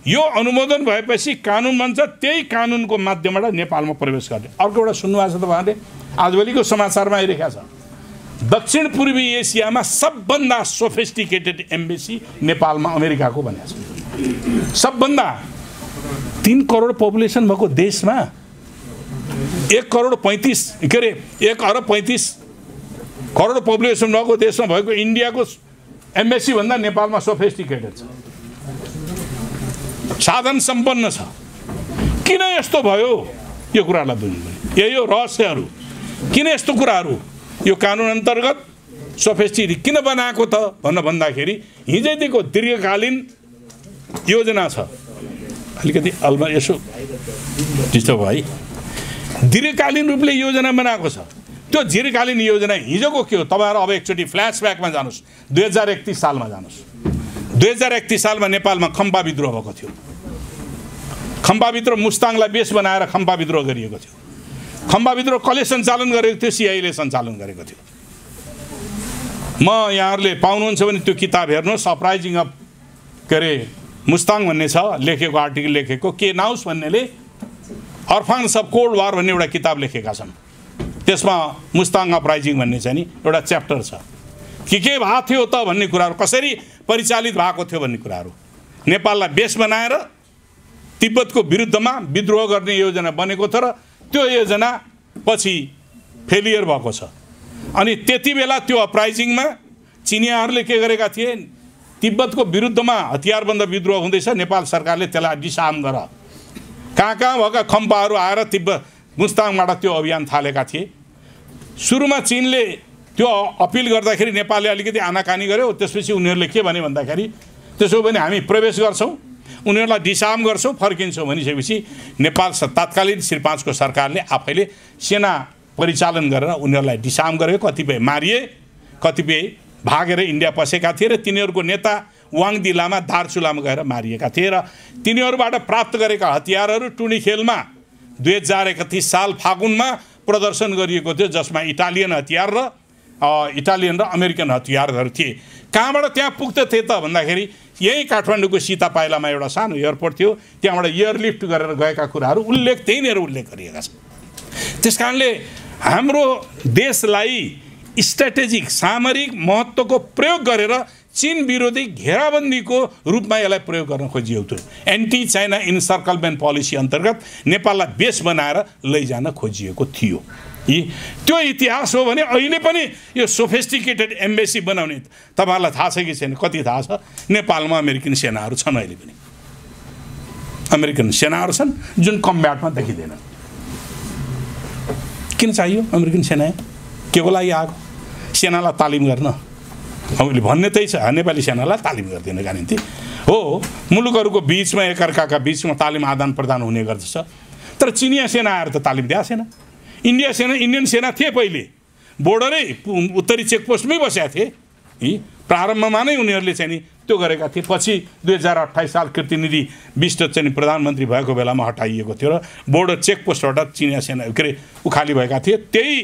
यो अनुमोदन भएपछि कानुन बन्छ, त्यही कानुनको माध्यमबाट नेपालमा प्रवेश गर्ने। अर्को एउटा सुन्नुभएको छ तपाईँहरूले, आजभोलिको समाचारमा आइरहेको छ, दक्षिण पूर्वी एसियामा सबभन्दा सोफिस्टिकेटेड एम्बेसी नेपालमा अमेरिकाको भनेको छ। सबभन्दा 3 करोड पपुलेसन भएको देशमा 1 अरब 35 करोड पपुलेसन भएको देशमा भएको इन्डियाको एम्बेसी भन्दा नेपालमा सोफिस्टिकेटेड छ, साधन सम्पन्न छ। किन यस्तो भयो यो कुरालाई बुझ्नु, यही हो रहस्यहरू। किन यस्तो कुराहरू यो कानुन अन्तर्गत सोफिस्टिकेटेड किन बनाएको त भन्दाखेरि हिजैदेखिको दीर्घकालीन योजना छ। अलिकति यसो डिस्टर्ब है, दीर्घकालीन रूपले योजना बनाएको छ। त्यो दीर्घकालीन योजना हिजोको के हो, तपाईँहरू अब एकचोटि फ्ल्यासब्याकमा जानुहोस्, 2031 सालमा जानुहोस्। 2031 सालमा नेपालमा खम्पा विद्रोह भएको थियो। खम्पा विद्रोह मुस्ताङलाई बेस बनाएर खम्पा विद्रोह गरिएको थियो। खम्पा विद्रोह कसले सञ्चालन गरेको थियो? सिआइएले सञ्चालन गरेको थियो। म यहाँहरूले पाउनुहुन्छ भने त्यो किताब हेर्नुहोस्, अपराइजिङ अफ मुस्ताङ भन्ने छ, लेखेको आर्टिकल लेखेको के नाउस भन्नेले अर्फान्स अफ कोल्ड वार भन्ने एउटा किताब लेखेका छन्। त्यसमा मुस्ताङ अपराइजिङ भन्ने चाहिँ नि एउटा च्याप्टर छ। के भएको थियो त भन्ने कुराहरू, कसरी परिचालित भएको थियो भन्ने कुराहरू, नेपाललाई बेस बनाएर तिब्बतको विरुद्धमा विद्रोह गर्ने योजना बनेको थियो र त्यो योजना पछि फेलियर भएको छ। अनि त्यति बेला त्यो अपराइजिङमा चिनियाहरूले के गरेका थिए, तिब्बतको विरुद्धमा हतियारबन्द विद्रोह हुँदैछ, नेपाल सरकारले त्यसलाई डिसार्म गर, कहाँ भएका खम्पाहरू आएर तिब्बत मुस्ताङबाट त्यो अभियान थालेका थिए। सुरुमा चीनले त्यो अपिल गर्दाखेरि नेपालले अलिकति आनाकानी गर्यो, त्यसपछि उनीहरूले के भने भन्दाखेरि त्यसो भने हामी प्रवेश गर्छौँ, उनीहरूलाई डिसार्म गर्छौँ, फर्किन्छौँ भनिसकेपछि नेपाल तत्कालीन श्री 5 को सरकारले आफैले सेना परिचालन गरेर उनीहरूलाई डिसार्म गर्यो। कतिपय मारिए, कतिपय भागेर इन्डिया पसेका थिए र तिनीहरूको नेता वाङदी लामा दार्चुलामा गएर मारिएका थिए र तिनीहरूबाट प्राप्त गरेका हतियारहरू टुनी खेलमा 2031 साल फागुनमा प्रदर्शन गरिएको थियो, जसमा इटालियन हतियार र अमेरिकन हतियारहरू थिए। कहाँबाट त्यहाँ पुग्दथे त भन्दाखेरि यही काठमाडौँको सीता पाइलामा एउटा सानो एयरपोर्ट थियो, त्यहाँबाट एयरलिफ्ट गरेर गएका कुराहरू त्यहीँनिर उल्लेख गरिएका छन्। त्यसकारणले हाम्रो देशलाई स्ट्राटेजिक सामरिक महत्त्वको प्रयोग गरेर चीन विरोधी घेराबन्दीको रूपमा यसलाई प्रयोग गर्न खोजिएको थियो। एन्टी चाइना इन्सर्कलमेन्ट पोलिसी अन्तर्गत नेपाललाई बेस बनाएर लैजान खोजिएको थियो। त्यो इतिहास हो भने अहिले पनि यो सोफिस्टिकेटेड एम्बेसी बनाउने तपाईँहरूलाई थाहा छ कि छैन? कति थाहा छ? नेपालमा अमेरिकन सेनाहरू छन्, अहिले पनि अमेरिकन सेनाहरू छन् जुन कम्ब्याटमा देखिँदैन। किन चाहियो अमेरिकन सेना? के को लागि आएको? सेनालाई तालिम गर्न? हामीले भन्ने त्यही छ, नेपाली सेनालाई तालिम गर्दिनका निम्ति हो। मुलुकहरूको बिचमा एकअर्काका बिचमा तालिम आदान प्रदान हुने गर्दछ, तर चिनिया सेना आएर त तालिम दिएको छैन। इन्डियन सेना थिए, पहिले बोर्डरै उत्तरी चेकपोस्टमै बसेका थिए। प्रारम्भमा नै उनीहरूले चाहिँ नि त्यो गरेका थिए। पछि 2028 साल कृतिनिधि विष्ट चाहिँ प्रधानमन्त्री भएको बेलामा हटाइएको थियो र बोर्डर चेकपोस्टबाट चिनिया सेना उखाली भएका थिए। त्यही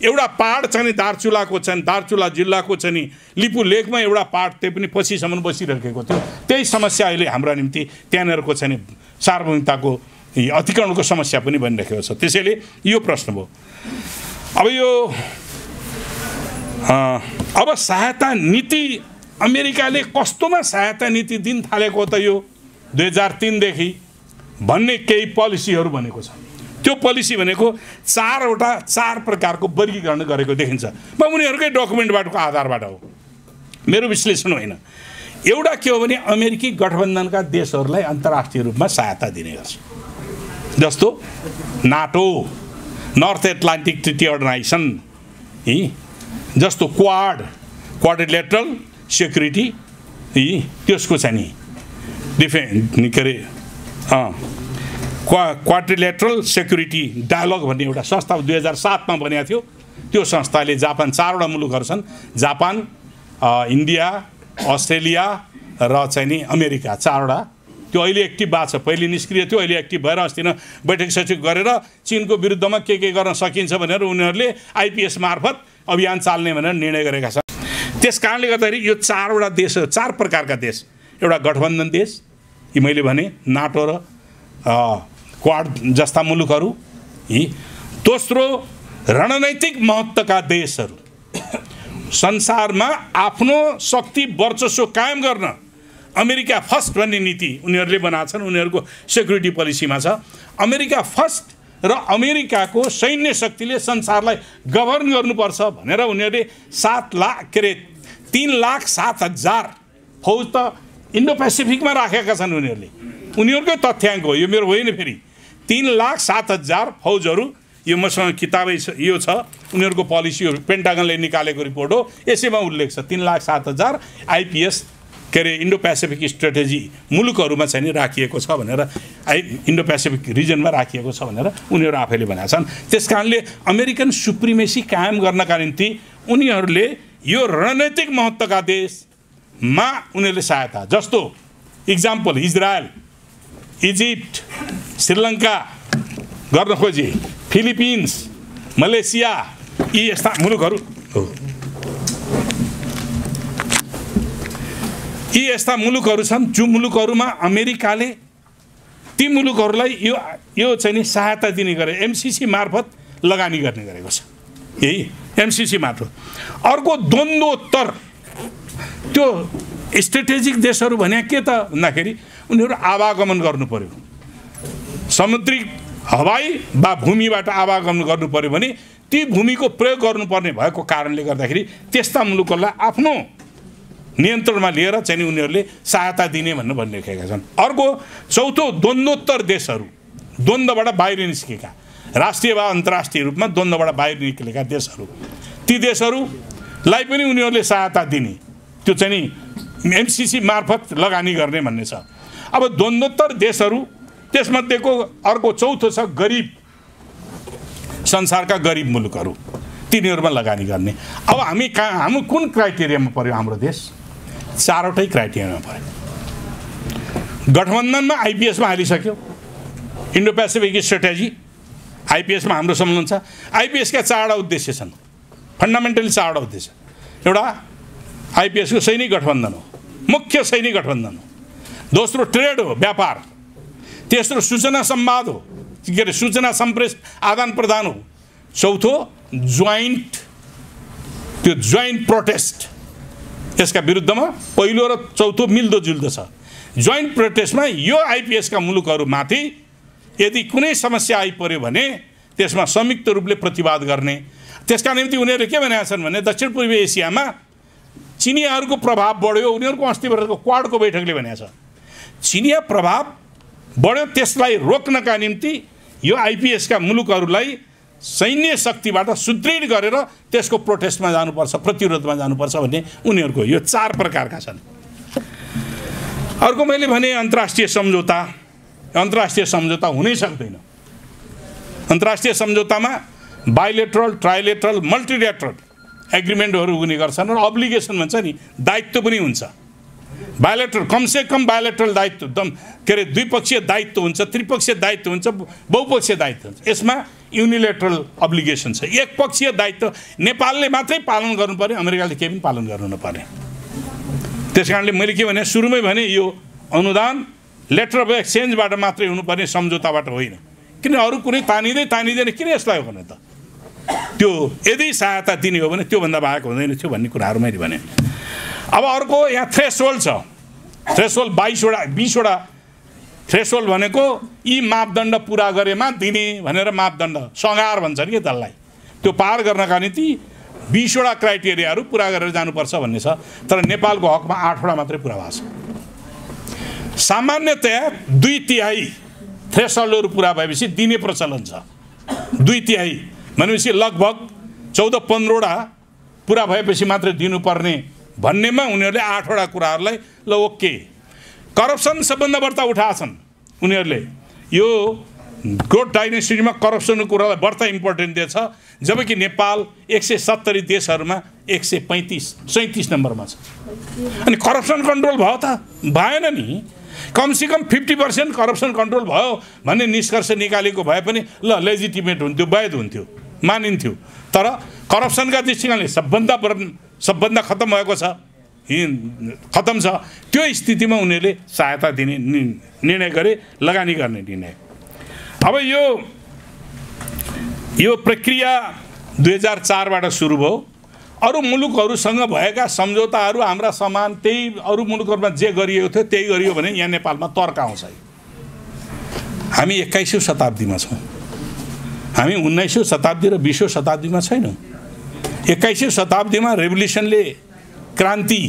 एउटा पाहाड चाहिँ दार्चुलाको चाहिँ दार्चुला जिल्लाको चाहिँ लिपु लेकमा एउटा पाहाड त्यही पनि पछिसम्म बसिरहेको थियो। त्यही समस्या अहिले हाम्रा निम्ति त्यहाँनिरको चाहिँ सार्वभौमिकताको अतिक्रमणको समस्या पनि बनिरहेको छ। त्यसैले यो प्रश्न भयो। अब सहायता नीति अमेरिकाले कस्तोमा सहायता नीति दिन थालेको त यो 2003 देखि भन्ने केही पोलिसीहरू बनेको छ। त्यो पोलिसी भनेको 4 प्रकारको वर्गीकरण गरेको देखिन्छ। म उनीहरूकै डकुमेन्टबाटको आधारबाट हो, मेरो विश्लेषण होइन। एउटा के हो भने अमेरिकी गठबन्धनका देशहरूलाई अन्तर्राष्ट्रिय रूपमा सहायता दिने गर्छ, जस्तो NATO, North Atlantic Treaty Organisation, जस्तो क्वाड्रिलेटरल सेक्युरिटी, त्यसको चाहिँ नि डिफेन्स के अरे क्वाड्रिलेटरल सेक्युरिटी डायलग भन्ने एउटा संस्था 2007 मा बनेको थियो। त्यो संस्थाले जापान 4वटा मुलुकहरू छन्, जापान, इन्डिया, अस्ट्रेलिया र चाहिँ नि अमेरिका, 4वटा। त्यो अहिले एक्टिभ भएको छ, पहिले निष्क्रिय थियो, अहिले एक्टिभ भएर अस्ति न बैठक सचिव गरेर चीनको विरुद्धमा के गर्न सकिन्छ भनेर उनीहरूले आइपिएस मार्फत अभियान चाल्ने भनेर निर्णय गरेका छन्। त्यस कारणले गर्दाखेरि यो 4वटा देश, 4 प्रकारका देश, एउटा गठबन्धन देश, यी मैले भने नाटो र क्वाड जस्ता मुलुकहरू, दोस्रो रणनैतिक महत्त्वका देशहरू, संसारमा आफ्नो शक्ति वर्चस्व कायम गर्न अमेरिका फर्स्ट भन्ने नीति उनीहरूले बनाएको छन्। उनीहरूको सेक्युरिटी पोलिसीमा छ अमेरिका फर्स्ट र अमेरिकाको सैन्य शक्तिले संसारलाई गभर्न गर्नुपर्छ भनेर उनीहरूले 3,07,000 फौज त इन्डो पेसिफिकमा राखेका छन्। उनीहरूकै तथ्याङ्क हो, यो मेरो होइन। फेरि 3,07,000 फौजहरू, यो मसँग किताबै छ, यो छ उनीहरूको पोलिसी हो, पेन्टागनले निकालेको रिपोर्ट हो, यसैमा उल्लेख छ 3,07,000 आइपिएस के अरे इन्डो पेसिफिक स्ट्राटेजी मुलुकहरूमा चाहिँ नि राखिएको छ भनेर, इन्डो पेसिफिक रिजनमा राखिएको छ भनेर उनीहरू आफैले भनेका छन्। त्यस कारणले अमेरिकन सुप्रिमेसी कायम गर्नका निम्ति उनीहरूले यो रणनैतिक महत्त्वका देशमा उनीहरूले सहायता, जस्तो इक्जाम्पल इजरायल, इजिप्ट, श्रीलङ्का गर्न खोजे, फिलिपिन्स, मलेसिया, यी यस्ता मुलुकहरू हो। यी यस्ता मुलुकहरू छन् जो मुलुकहरूमा अमेरिकाले ती मुलुकहरूलाई यो चाहिँ नि सहायता दिने गरे, एमसिसी मार्फत लगानी गर्ने गरेको छ। यही एमसीसी मात्र। अर्को द्वन्द्वोत्तर त्यो स्ट्रेटेजिक देशहरू भने के त भन्दाखेरि उनीहरू आवागमन गर्नु पर्यो, समुद्री हवाई वा भूमिबाट आवागमन गर्नु पर्यो भने ती भूमिको प्रयोग गर्नुपर्ने भएको कारणले गर्दाखेरि त्यस्ता मुलुकहरूलाई आफ्नो नियन्त्रणमा लिएर चाहिँ उनीहरूले सहायता दिने भनेर भनिरहेका छन्। अर्को चौथो द्वन्द्वोत्तर देशहरू, द्वन्द्वबाट बाहिर निस्केका, राष्ट्रिय वा अन्तर्राष्ट्रिय रूपमा द्वन्द्वबाट बाहिर निस्केका देशहरू, ती देशहरूलाई पनि उनीहरूले सहायता दिने, त्यो चाहिँ एमसीसी मार्फत लगानी गर्ने भन्ने छ। अब द्वन्द्वोत्तर देशहरू, त्यसमध्येको अर्को चौथो छ गरिब, संसारका गरिब मुलुकहरू, तिनीहरूमा लगानी गर्ने। अब हामी कुन क्राइटेरियामा पर्यो हाम्रो देश? चारवटै क्राइटेरियामा पर्यो। गठबन्धनमा आइपिएसमा हालिसक्यो, इन्डो पेसिफिक स्ट्रेटेजी आइपिएसमा हाम्रो संलग्न छ। आइपिएसका चारवटा उद्देश्य छन्, फन्डामेन्टली चारवटा उद्देश्य। एउटा आइपिएसको सैनिक गठबन्धन हो, मुख्य सैनिक गठबन्धन हो। दोस्रो ट्रेड हो, व्यापार। तेस्रो सूचना संवाद हो, के अरे सूचना सम्प्रेष आदान प्रदान हो। चौथो जोइन्ट, त्यो जोइन्ट प्रोटेस्ट, यसका विरुद्धमा पहिलो र चौथो मिल्दोजुल्दो छ। जोइन्ट प्रोटेस्टमा यो आइपिएसका मुलुकहरूमाथि यदि कुनै समस्या आइपर्यो भने त्यसमा संयुक्त रूपले प्रतिवाद गर्ने। त्यसका निम्ति उनीहरूले के भनेका छन् भने दक्षिण पूर्वी एसियामा चिनियाहरूको प्रभाव बढ्यो, उनीहरूको अस्ति वर्षको क्वाडको बैठकले भनेको छ चिनिया प्रभाव बढ्यो, त्यसलाई रोक्नका निम्ति यो आइपिएसका मुलुकहरूलाई सैन्य शक्तिबाट सुदृढ गरेर त्यसको प्रोटेस्टमा जानुपर्छ, प्रतिरोधमा जानुपर्छ भन्ने उनीहरूको यो चार प्रकारका छन्। अर्को मैले भने अन्तर्राष्ट्रिय सम्झौता हुनै सक्दैन। अन्तर्राष्ट्रिय सम्झौतामा बाइलेटरल, ट्राइलेटरल, मल्टिलेटरल एग्रिमेन्टहरू हुने गर्छन् र अब्लिगेसन भन्छ नि, दायित्व पनि हुन्छ। बायोलेटरल, कमसे कम बायोलेटरल दायित्व, के अरे द्विपक्षीय दायित्व हुन्छ, त्रिपक्षीय दायित्व हुन्छ, बहुपक्षीय दायित्व हुन्छ। यसमा युनिलेटरल अब्लिगेसन छ, एकपक्षीय दायित्व नेपालले मात्रै पालन गर्नुपर्ने, अमेरिकाले केही पनि पालन गर्नु नपर्ने। त्यस कारणले मैले के भने सुरुमै भने यो अनुदान लेटर अफ एक्सचेन्जबाट मात्रै हुनुपर्ने, सम्झौताबाट होइन। किन अरू कुनै तानिँदैन किन यसलाई हो भने त त्यो यदि सहायता दिने हो भने त्योभन्दा बाहेक हुँदैन थियो भन्ने कुराहरू मैले भने। अब अर्को यहाँ थ्रेसहोल्ड छ, थ्रेसहोल्ड 20वटा थ्रेसहोल्ड भनेको यी मापदण्ड पुरा गरेमा दिने भनेर मापदण्ड, सङ्घार भन्छन् कि त्यसलाई, त्यो पार गर्नका निम्ति 20वटा क्राइटेरियाहरू पुरा गरेर जानुपर्छ भन्ने छ। तर नेपालको हकमा 8वटा मात्रै पुरा भएको छ। सामान्यतया 2/3 थ्रेसहोल्डहरू पुरा भएपछि दिने प्रचलन छ। 2/3 भनेपछि लगभग 14-15वटा पुरा भएपछि मात्रै दिनुपर्ने भन्नेमा उनीहरूले 8वटा कुराहरूलाई ल ओके। करप्सन सबभन्दा बढ्ता उठाएछन् उनीहरूले। यो ग्रोथ डाइनेस्टीमा करप्सनको कुरालाई बढ्ता इम्पोर्टेन्ट दिएछ, जबकि नेपाल 170 देशहरूमा 137 नम्बरमा छ। अनि करप्सन कन्ट्रोल भयो त? भएन नि। कमसेकम 50% करप्सन कन्ट्रोल भयो भन्ने निष्कर्ष निकालेको भए पनि ल लेजिटिमेट हुन्थ्यो, वैध हुन्थ्यो, मानिन्थ्यो। तर करप्सनका दृष्टिकोणले सबभन्दा खत्म भएको छ, खत्म छ। त्यो स्थितिमा उनीहरूले सहायता दिने निर्णय गरे, लगानी गर्ने निर्णय। अब यो प्रक्रिया 2004बाट सुरु भयो। अरू मुलुकहरूसँग भएका सम्झौताहरू हाम्रा समान, त्यही अरू मुलुकहरूमा जे गरिएको थियो त्यही गरियो भने यहाँ नेपालमा तर्क आउँछ। हामी 21औं शताब्दीमा छौँ, हामी 19औं शताब्दी र 20औं शताब्दीमा छैनौँ। 21औं शताब्दीमा रेभोल्युसनले क्रान्ति,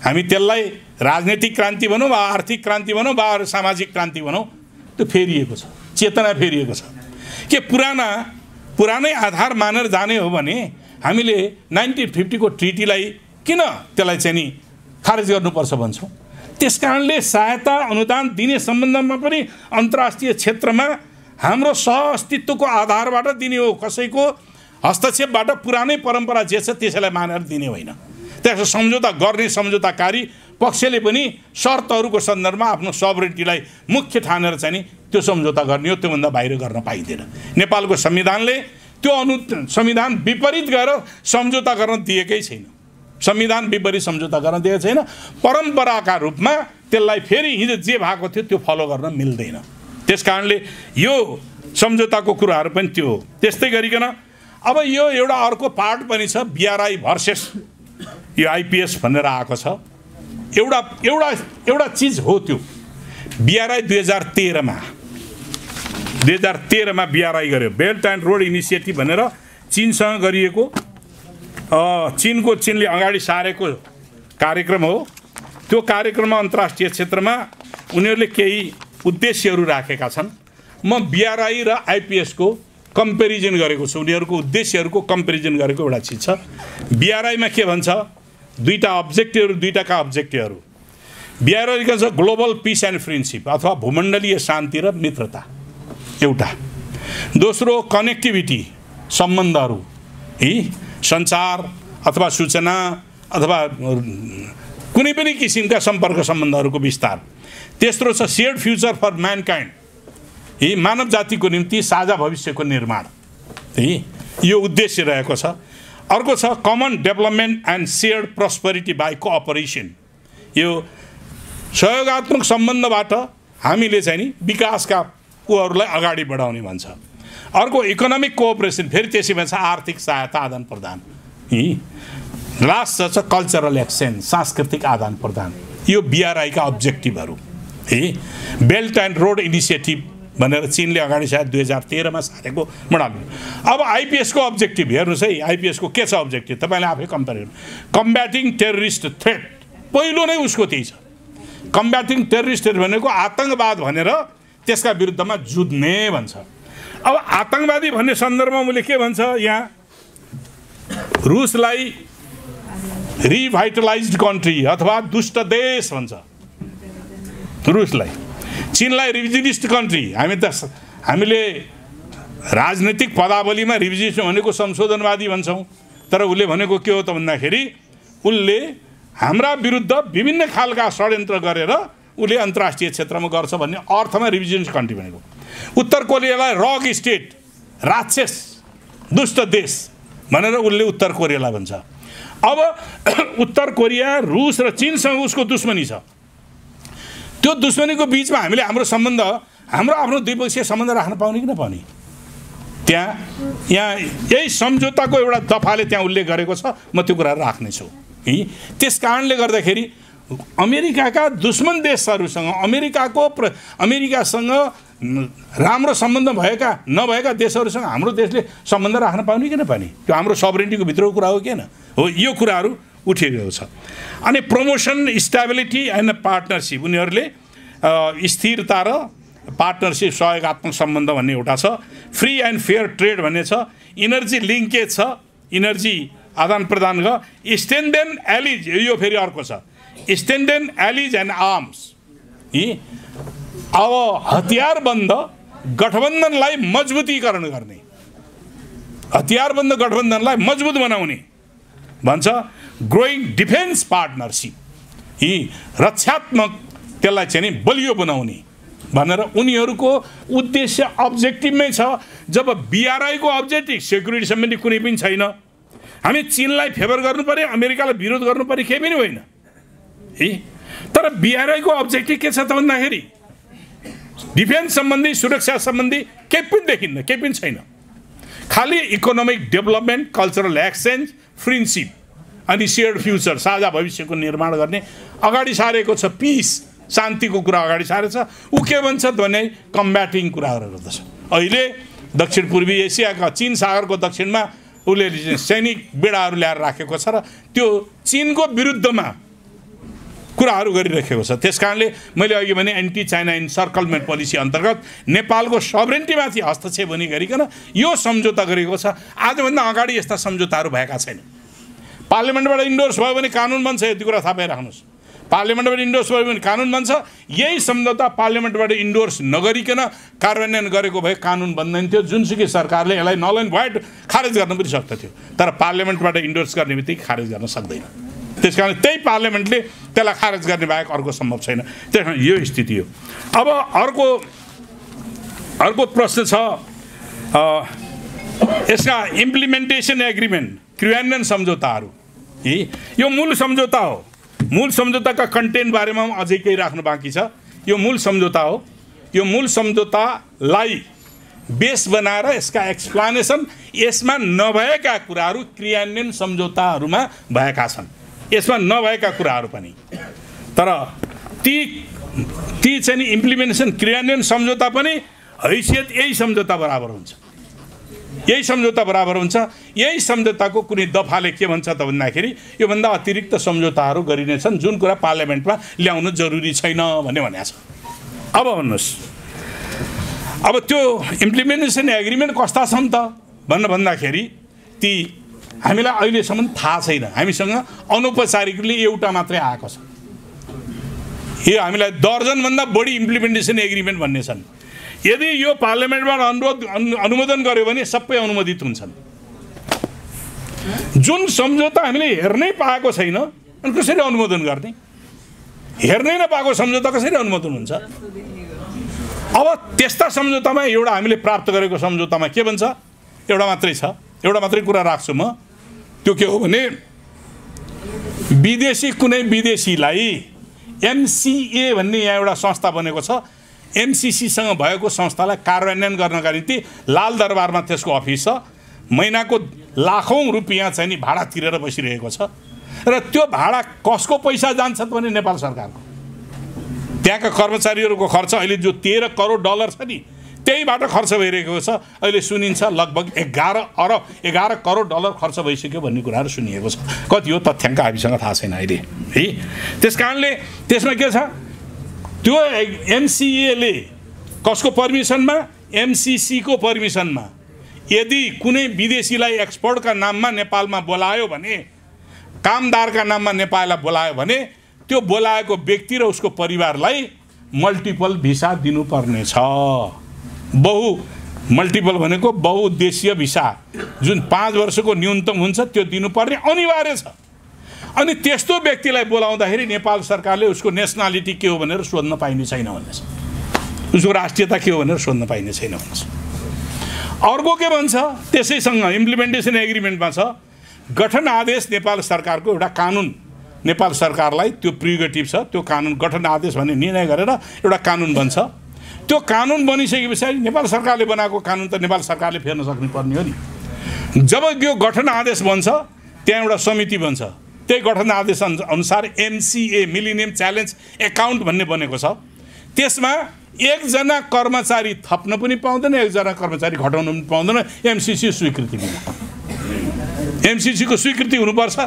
हामी त्यसलाई राजनीतिक क्रान्ति भनौँ वा आर्थिक क्रान्ति भनौँ वा सामाजिक क्रान्ति भनौँ, त्यो फेरिएको छ, चेतना फेरिएको छ। के पुरानै आधार मानेर जाने हो भने हामीले 1950 को ट्रिटीलाई किन त्यसलाई चाहिँ नि खारेज गर्नुपर्छ भन्छौँ। त्यस कारणले सहायता अनुदान दिने सम्बन्धमा पनि अन्तर्राष्ट्रिय क्षेत्रमा हाम्रो सहअस्तित्वको आधारबाट दिने हो, कसैको हस्तक्षेपबाट पुरानै परम्परा जे छ त्यसैलाई मानेर दिने होइन। त्यसो सम्झौता गर्ने सम्झौताकारी पक्षले पनि शर्तहरूको सन्दर्भमा आफ्नो सबरेन्टिटीलाई मुख्य ठानेर चाहिँ नि त्यो सम्झौता गर्ने हो, त्योभन्दा बाहिर गर्न पाइँदैन। नेपालको संविधानले त्यो संविधान विपरीत गएर सम्झौता गर्न दिएकै छैन, संविधान विपरीत सम्झौता गर्न दिएको छैन। परम्पराका रूपमा त्यसलाई फेरि हिजो जे भएको थियो त्यो फलो गर्न मिल्दैन। त्यस कारणले यो सम्झौताको कुराहरू पनि त्यो हो। त्यस्तै गरिकन अब यो एउटा अर्को पार्ट पनि छ, BRI भर्सेस यो IPS भनेर आएको छ। एउटा चिज हो त्यो। BRI 2013मा BRI गर्यो, बेल्ट एन्ड रोड इनिसिएटिभ भनेर चीनसँग गरिएको, चीनले अगाडि सारेको कार्यक्रम हो। त्यो कार्यक्रममा अन्तर्राष्ट्रिय क्षेत्रमा उनीहरूले केही उद्देश्यहरू राखेका छन्। म BRI र IPS को कम्पेरिजन गरेको छु, उनीहरूको उद्देश्यहरूको कम्पेरिजन गरेको एउटा चिज छ। BRI मा के भन्छ, दुईटा अब्जेक्टिभहरू BRI को छ ग्लोबल पिस एन्ड फ्रेन्डशिप अथवा भूमण्डलीय शान्ति र मित्रता एउटा। दोस्रो कनेक्टिभिटी, सम्बन्धहरू, सञ्चार अथवा सूचना अथवा कुनै पनि किसिमका सम्पर्क सम्बन्धहरूको विस्तार। तेस्रो छ शेयर्ड फ्युचर फर म्यानकाइन्ड, मानव जातिको निम्ति साझा भविष्यको निर्माण, यो उद्देश्य रहेको छ। अर्को छ common development and shared prosperity by cooperation, यो सहयोगात्मक सम्बन्धबाट हामीले चाहिँ नि विकासका कुराहरूलाई अगाडि बढाउने भन्छ। अर्को इकोनोमिक कोअपरेसन, फेरि त्यसैमा छ आर्थिक सहायता आदान प्रदान। लास्ट छ कल्चरल एक्सचेन्ज, सांस्कृतिक आदान प्रदान। यो BRI का अब्जेक्टिभहरू। बेल्ट एन्ड रोड इनिसिएटिभ भनेर चीनले अगाडि सायद 2013मा सारेको मोडल। अब IPS को अब्जेक्टिभ हेर्नुहोस् है, IPS को के छ अब्जेक्टिभ, तपाईँले आफै कम्पेयर गर्नु। कम्ब्याटिङ टेररिस्ट थ्रेट, पहिलो नै उसको त्यही छ। कम्ब्याटिङ टेररिस्ट भनेको आतङ्कवाद भनेर त्यसका विरुद्धमा जुध्ने भन्छ। अब आतङ्कवादी भन्ने सन्दर्भमा उसले के भन्छ, यहाँ रुसलाई रिभाइटलाइज्ड कन्ट्री अथवा दुष्ट देश भन्छ रुसलाई, चीनलाई रिभिजनिस्ट कन्ट्री। हामीले राजनैतिक पदावलीमा रिभिजनिस्ट भनेको संशोधनवादी भन्छौँ, तर उसले भनेको के हो त भन्दाखेरि उसले हाम्रा विरुद्ध विभिन्न खालका षड्यन्त्र गरेर उसले अन्तर्राष्ट्रिय क्षेत्रमा गर्छ भन्ने अर्थमा रिभिजनिस्ट कन्ट्री भनेको। उत्तर कोरियालाई रग स्टेट, राक्षस, दुष्ट देश भनेर उसले उत्तर कोरियालाई भन्छ। अब उत्तर कोरिया रुस र चीनसँग उसको दुश्मनी छ। त्यो दुश्मनीको बिचमा हामीले हाम्रो सम्बन्ध, हाम्रो आफ्नो द्विपक्षीय सम्बन्ध राख्न पाउने कि नपाउने, यहाँ यही सम्झौताको एउटा दफाले त्यहाँ उल्लेख गरेको छ। म त्यो कुरा राख्नेछु। त्यस कारणले गर्दाखेरि अमेरिकाका दुश्मन देशहरूसँग अमेरिकासँग राम्रो सम्बन्ध नभएका देशहरूसँग हाम्रो देशले सम्बन्ध राख्न पाउने कि नपाउने, त्यो हाम्रो सबरेन्टिटीको भित्रको कुरा हो कि हो। यो कुराहरू उठिरहेको छ। अनि प्रमोसन स्टेबिलिटी एन्ड पार्टनरसिप, उनीहरूले स्थिरता र पार्टनरसिप सहयोगात्मक सम्बन्ध भन्ने एउटा छ। फ्री एन्ड फेयर ट्रेड भन्ने छ। इनर्जी लिङ्केज छ, इनर्जी आदान प्रदान ग। स्ट्रेन्थेन एलिज, यो फेरि अर्को छ, स्ट्रेन्थेन एलिज एन्ड आर्म्स। अब हतियारबन्द गठबन्धनलाई मजबुतीकरण गर्ने, हतियारबन्द गठबन्धनलाई मजबुत बनाउने भन्छ। ग्रोइङ डिफेन्स पार्टनरसिप, रक्षात्मक त्यसलाई चाहिँ नि बलियो बनाउने भनेर उनीहरूको उद्देश्य अब्जेक्टिभमै छ। जब BRI को अब्जेक्टिभ सेक्युरिटी सम्बन्धी कुनै पनि छैन, हामी चीनलाई फेभर गर्नु पर्यो, अमेरिकालाई विरोध गर्नु पर्यो, केही पनि होइन। तर BRI को अब्जेक्टिभ के छ त भन्दाखेरि डिफेन्स सम्बन्धी, सुरक्षा सम्बन्धी केही पनि देखिन्न, केही पनि छैन। खालि economic development, cultural exchange, friendship अनि सेयर्ड फ्युचर, साझा भविष्यको निर्माण गर्ने अगाडि सारेको छ। पिस, शान्तिको कुरा अगाडि सारेको छ। ऊ के भन्छ भने कम्ब्याटिङ कुराहरू गर्दछ। अहिले दक्षिण पूर्वी एसियाका चीन सागरको दक्षिणमा उसले सैनिक बेडाहरू ल्याएर राखेको छ र त्यो चीनको विरुद्धमा कुराहरू गरिरहेको छ। त्यस कारणले मैले अघि भने एन्टी चाइना इन्सर्कलमेन्ट पोलिसी अन्तर्गत नेपालको सबरेन्टिटीमाथि हस्तक्षेप हुने गरिकन यो सम्झौता गरेको छ। आजभन्दा अगाडि यस्ता सम्झौताहरू भएका छैन। पार्लियामेन्टबाट इन्डोर्स भयो भने कानुन बन्छ, यति कुरा थाहा पाइराख्नुहोस्। पार्लियामेन्टबाट इन्डोर्स भयो भने कानुन बन्छ। यही सम्झौता पार्लियामेन्टबाट इन्डोर्स नगरिकन कार्यान्वयन गरेको भए कानुन बन्दैन थियो। जुनसुकै सरकारले यसलाई नल एन्ड भोइड खारेज गर्न पनि सक्दथ्यो, तर पार्लियामेन्टबाट इन्डोर्स गर्ने बित्तिकै खारेज गर्न सक्दैन। त्यस कारण त्यही पार्लियामेन्टले त्यसलाई खारेज गर्ने बाहेक अर्को सम्भव छैन। त्यस कारण यो स्थिति हो। अब अर्को प्रश्न छ, यसका इम्प्लिमेन्टेसन एग्रिमेन्ट, क्रियान्वयन सम्झौताहरू। यो मूल सम्झौता हो। मूल सम्झौताका कन्टेन्ट बारेमा अझै केही राख्नु बाँकी छ। यो मूल सम्झौता हो। यो मूल सम्झौतालाई बेस बनाएर यसका एक्सप्लानेसन यसमा नभएका कुराहरू क्रियान्वयन सम्झौताहरूमा भएका छन्, यसमा नभएका कुराहरू पनि। तर ती चाहिँ नि इम्प्लिमेन्टेसन क्रियान्वयन सम्झौता पनि हैसियत यही सम्झौता बराबर हुन्छ, यही सम्झौता बराबर हुन्छ। यही सम्झौताको कुनै दफाले के भन्छ त भन्दाखेरि योभन्दा अतिरिक्त सम्झौताहरू गरिनेछन् जुन कुरा पार्लियामेन्टमा ल्याउनु जरुरी छैन भन्ने भनेको छ। अब भन्नुहोस्, अब त्यो इम्प्लिमेन्टेसन एग्रिमेन्ट कस्ता छन् त भन्दाखेरि ती हामीलाई अहिलेसम्म थाहा छैन। हामीसँग अनौपचारिकले एउटा मात्रै आएको छ। यो हामीलाई दर्जनभन्दा बढी इम्प्लिमेन्टेसन एग्रिमेन्ट भन्ने छन्। यदि यो पार्लियामेन्टमा अनुमोदन गर्यो भने सबै अनुमोदित हुन्छन्। जुन सम्झौता हामीले हेर्नै पाएको छैन अनि कसरी अनुमोदन गर्ने? हेर्नै नपाएको सम्झौता कसरी अनुमोदन हुन्छ? अब त्यस्ता सम्झौतामा एउटा हामीले प्राप्त गरेको सम्झौतामा के भन्छ? एउटा मात्रै छ, एउटा मात्रै कुरा राख्छु म। त्यो के हो भने कुनै विदेशीलाई MCA भन्ने यहाँ एउटा संस्था बनेको छ। MCCसँग भएको संस्थालाई कार्यान्वयन गर्नका निम्ति लाल दरबारमा त्यसको अफिस छ। महिनाको लाखौं रुपियाँ चाहिँ नि भाडा तिरेर बसिरहेको छ र त्यो भाडा कसको पैसा जान्छ त भने नेपाल सरकारको। त्यहाँका कर्मचारीहरूको खर्च अहिले जो 13 करोड डलर छ नि त्यहीबाट खर्च भइरहेको छ। अहिले सुनिन्छ लगभग 11 करोड डलर खर्च भइसक्यो भन्ने कुराहरू सुनिएको छ। कति हो तथ्याङ्क हामीसँग थाहा छैन अहिले है। त्यस कारणले त्यसमा के छ, त्यो MCA ले कसको पर्मिसनमा? MCC को पर्मिसनमा यदि कुनै विदेशीलाई एक्सपोर्टका नाममा नेपालमा बोलायो भने, कामदारका नाममा नेपाललाई बोलायो भने त्यो बोलाएको व्यक्ति र उसको परिवारलाई मल्टिपल भिसा दिनुपर्ने छ। मल्टिपल भनेको बहुउद्देशीय भिसा जुन 5 वर्षको न्यूनतम हुन्छ त्यो दिनुपर्ने अनिवार्य छ। अनि त्यस्तो व्यक्तिलाई बोलाउँदाखेरि नेपाल सरकारले उसको नेसनालिटी के हो भनेर सोध्न पाइने छैन भन्ने छ, उसको राष्ट्रियता के हो भनेर सोध्न पाइने छैन भन्ने छ। अर्को के भन्छ त्यसैसँग इम्प्लिमेन्टेसन एग्रिमेन्टमा छ गठन आदेश नेपाल सरकारको एउटा कानुन, नेपाल सरकारलाई त्यो प्रिरोगेटिभ छ। त्यो कानुन गठन आदेश भन्ने निर्णय गरेर एउटा कानुन बन्छ। त्यो कानुन बनिसके पछाडि नेपाल सरकारले बनाएको कानुन त नेपाल सरकारले फेर्न सक्नु पर्ने हो नि। जब यो गठन आदेश बन्छ त्यहाँ एउटा समिति बन्छ। त्यही गठन आदेश अनुसार MCA मिलेनियम च्यालेन्ज एकाउन्ट भन्ने बनेको छ। त्यसमा एकजना कर्मचारी थप्न पनि पाउँदैन, एकजना कर्मचारी घटाउन पनि पाउँदैन। MCC स्वीकृति बिना, MCC को स्वीकृति हुनुपर्छ।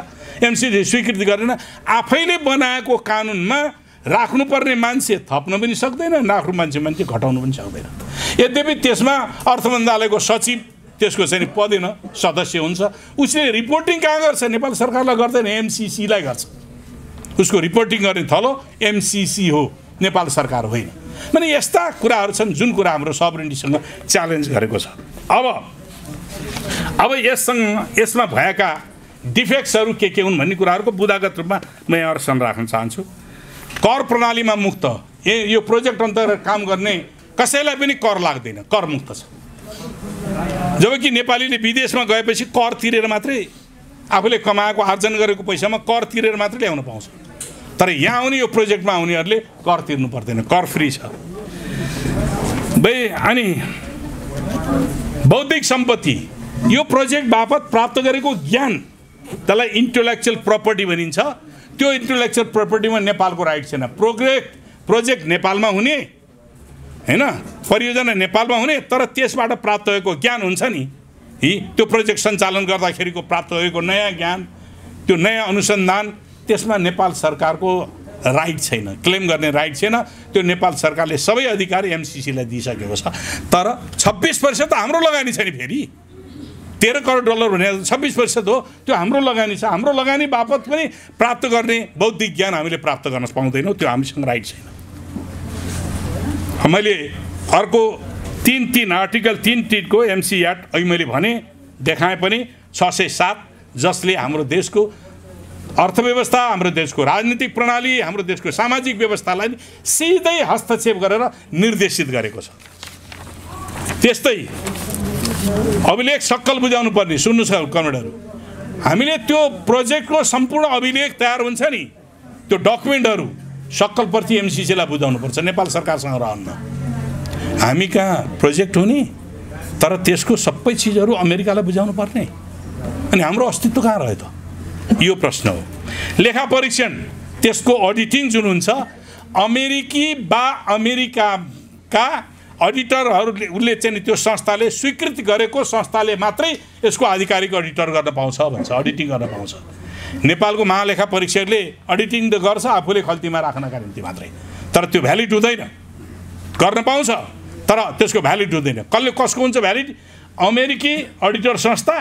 MCC स्वीकृति गरेन आफैले बनाएको कानुनमा राख्नुपर्ने मान्छे थप्न पनि सक्दैन, राख्नु मान्छे घटाउनु पनि सक्दैन। यद्यपि त्यसमा अर्थ मन्त्रालयको सचिव त्यसको चाहिँ पदेन सदस्य हुन्छ। उसले रिपोर्टिङ कहाँ गर्छ? नेपाल सरकारलाई गर्दैन, MCC लाई गर्छ। उसको रिपोर्टिङ गर्ने थलो MCC हो, नेपाल सरकार होइन। माने यस्ता कुराहरू छन् जुन कुरा हाम्रो सबरेन्टिटीसँग च्यालेन्ज गरेको छ। अब यसमा भएका डिफेक्ट्सहरू के हुन् भन्ने कुराहरूको बुदागत रूपमा म यहाँ सम्म राख्न चाहन्छु। कर प्रणालीमा मुक्त, यो प्रोजेक्ट अन्तर्गत काम गर्ने कसैलाई पनि कर लाग्दैन, कर मुक्त छ। जबकि नेपालीले विदेशमा गएपछि कर तिरेर मात्रै आफूले कमाएको आर्जन गरेको पैसामा कर तिरेर मात्रै ल्याउन पाउँछ। तर यहाँ आउने यो प्रोजेक्टमा आउनेहरूले कर तिर्नु पर्दैन, कर फ्री छ। अनि बौद्धिक सम्पत्ति, यो प्रोजेक्ट बापत प्राप्त गरेको ज्ञान त्यसलाई इन्टेलेक्चुअल प्रपर्टी भनिन्छ। त्यो इन्टेलेक्चुअल प्रपर्टीमा नेपालको राइट छैन। प्रोजेक्ट नेपालमा हुने हैन, परियोजना नेपालमा हुने, तर त्यसबाट प्राप्त भएको ज्ञान हुन्छ नि, त्यो प्रोजेक्ट सञ्चालन गर्दाखेरिको प्राप्त भएको नयाँ ज्ञान, त्यो नयाँ अनुसन्धान, त्यसमा नेपाल सरकारको राइट छैन, क्लेम गर्ने राइट छैन। त्यो नेपाल सरकारले सबै अधिकार MCC लाई दिइसकेको छ। तर 26% हाम्रो लगानी छ नि। फेरि 13 करोड डलर भने 26% हो, त्यो हाम्रो लगानी छ। हाम्रो लगानी बापत पनि प्राप्त गर्ने बौद्धिक ज्ञान हामीले प्राप्त गर्न पाउँदैनौँ, त्यो हामीसँग राइट छैन। मैले अर्को 3 आर्टिकल 3 को MC एक्ट अघि मैले भने देखाएँ पनि 607 जसले हाम्रो देशको अर्थव्यवस्था, हाम्रो देशको राजनीतिक प्रणाली, हाम्रो देशको सामाजिक व्यवस्थालाई सिधै हस्तक्षेप गरेर निर्देशित गरेको छ। त्यस्तै अभिलेख सक्कल बुझाउनु पर्ने। सुन्नुहोस् कमेन्टहरू, हामीले त्यो प्रोजेक्टको सम्पूर्ण अभिलेख तयार हुन्छ नि, त्यो डकुमेन्टहरू सक्कल प्रति MCC लाई बुझाउनु पर्छ, नेपाल सरकारसँग रहन्न। हामी कहाँ प्रोजेक्ट हुने तर त्यसको सबै चिजहरू अमेरिकालाई बुझाउनु पर्ने, अनि हाम्रो अस्तित्व कहाँ रह्यो त? यो प्रश्न हो। लेखा परीक्षण त्यसको अडिटिङ जुन हुन्छ, अमेरिकाका अडिटरहरूले उसले चाहिँ त्यो संस्थाले स्वीकृति गरेको संस्थाले मात्रै यसको आधिकारिक अडिटर गर्न पाउँछ भन्छ, अडिटिङ गर्न पाउँछ। नेपालको महालेखा परीक्षकले अडिटिङ त गर्छ आफूले खल्तीमा राख्नका निम्ति मात्रै, तर त्यो भ्यालिड हुँदैन। गर्न पाउँछ तर त्यसको भ्यालिड हुँदैन। कसको हुन्छ भ्यालिड? अमेरिकी अडिटर संस्था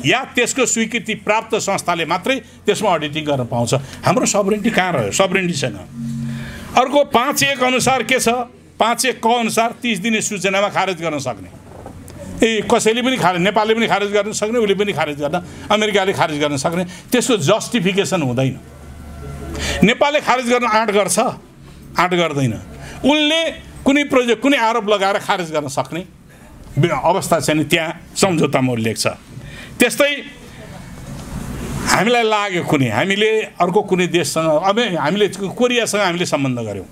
या त्यसको स्वीकृति प्राप्त संस्थाले मात्रै त्यसमा अडिटिङ गर्न पाउँछ। हाम्रो सबरेन्टी कहाँ रह्यो? सबरेन्टी छैन। अर्को 5(1) अनुसार के छ? 5(1) क अनुसार 30 दिने सूचनामा खारेज गर्न सक्ने। कसैले पनि खारेज, नेपालले पनि खारेज गर्न सक्ने, उसले पनि खारेज गर्न, अमेरिकाले खारेज गर्न सक्ने। त्यसको जस्टिफिकेसन हुँदैन। नेपालले खारेज गर्न आँट गर्छ, आँट गर्दैन। उनले कुनै प्रोजेक्ट, कुनै आरोप लगाएर खारेज गर्न सक्ने अवस्था छैन, त्यहाँ सम्झौतामा उल्लेख छ। त्यस्तै हामीलाई लाग्यो कुनै, हामीले अर्को कुनै देशसँग, अब हामीले कोरियासँग हामीले सम्बन्ध गऱ्यौँ,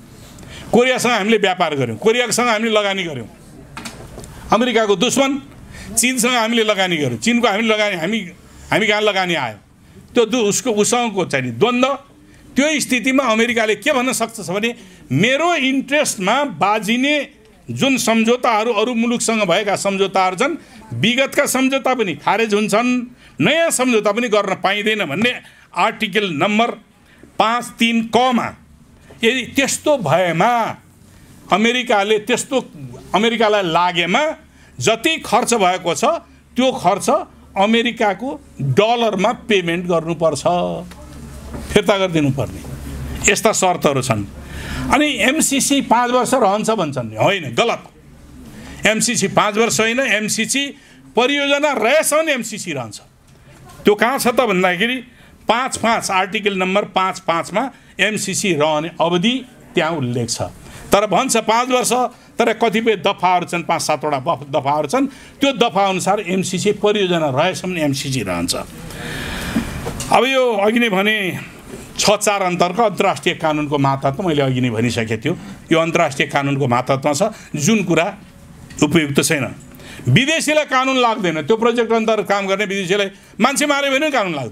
कोरियासँग हामीले व्यापार गऱ्यौँ, कोरियासँग हामीले लगानी गऱ्यौँ। अमेरिकाको दुश्मन चीनसँग हामीले लगानी गऱ्यौँ, चीनको हामीले लगानी, हामी कहाँ लगानी आयो, त्यो उसँगको चाहिँ नि द्वन्द्व। त्यो स्थितिमा अमेरिकाले के भन्न सक्छ भने मेरो इन्ट्रेस्टमा बाजिने जुन सम्झौताहरू अरू मुलुकसँग भएका सम्झौताहरू छन्, विगतका सम्झौता पनि खारेज हुन्छन्, नयाँ सम्झौता पनि गर्न पाइँदैन भन्ने आर्टिकल नम्बर 5(3) क मा यदि त्यस्तो भएमा अमेरिकालाई लागेमा जति खर्च भएको छ त्यो खर्च अमेरिकाको डलरमा पेमेन्ट गर्नुपर्छ, फिर्ता गरिदिनु पर्ने, यस्ता शर्तहरू छन्। अनि एमसिसी 5 वर्ष रहन्छ भन्छन्, होइन, गलत। एमसिसी 5 वर्ष होइन, एमसिसी परियोजना रहेसम्म एमसिसी रहन्छ। त्यो कहाँ छ त भन्दाखेरि 5(5) आर्टिकल नम्बर 5(5) मा एमसिसी रहने अवधि त्यहाँ उल्लेख छ। तर भन्छ 5 वर्ष, तर कतिपय दफाहरू छन्, 5-7 वटा दफाहरू छन्, त्यो दफा अनुसार एमसिसी परियोजना रहेसम्म एमसिसी रहन्छ। अब यो अघि नै भने 6(4) अन्तर्गत अन्तर्राष्ट्रिय कानुनको महातत्व मैले अघि नै भनिसकेको थियो। यो अन्तर्राष्ट्रिय कानुनको महातत्वमा छ, जुन कुरा उपयुक्त छैन। विदेशीलाई कानुन लाग्दैन, त्यो प्रोजेक्ट अन्तर्गत काम गर्ने विदेशीलाई मान्छे मार्यो भने कानुन लाग्दैन।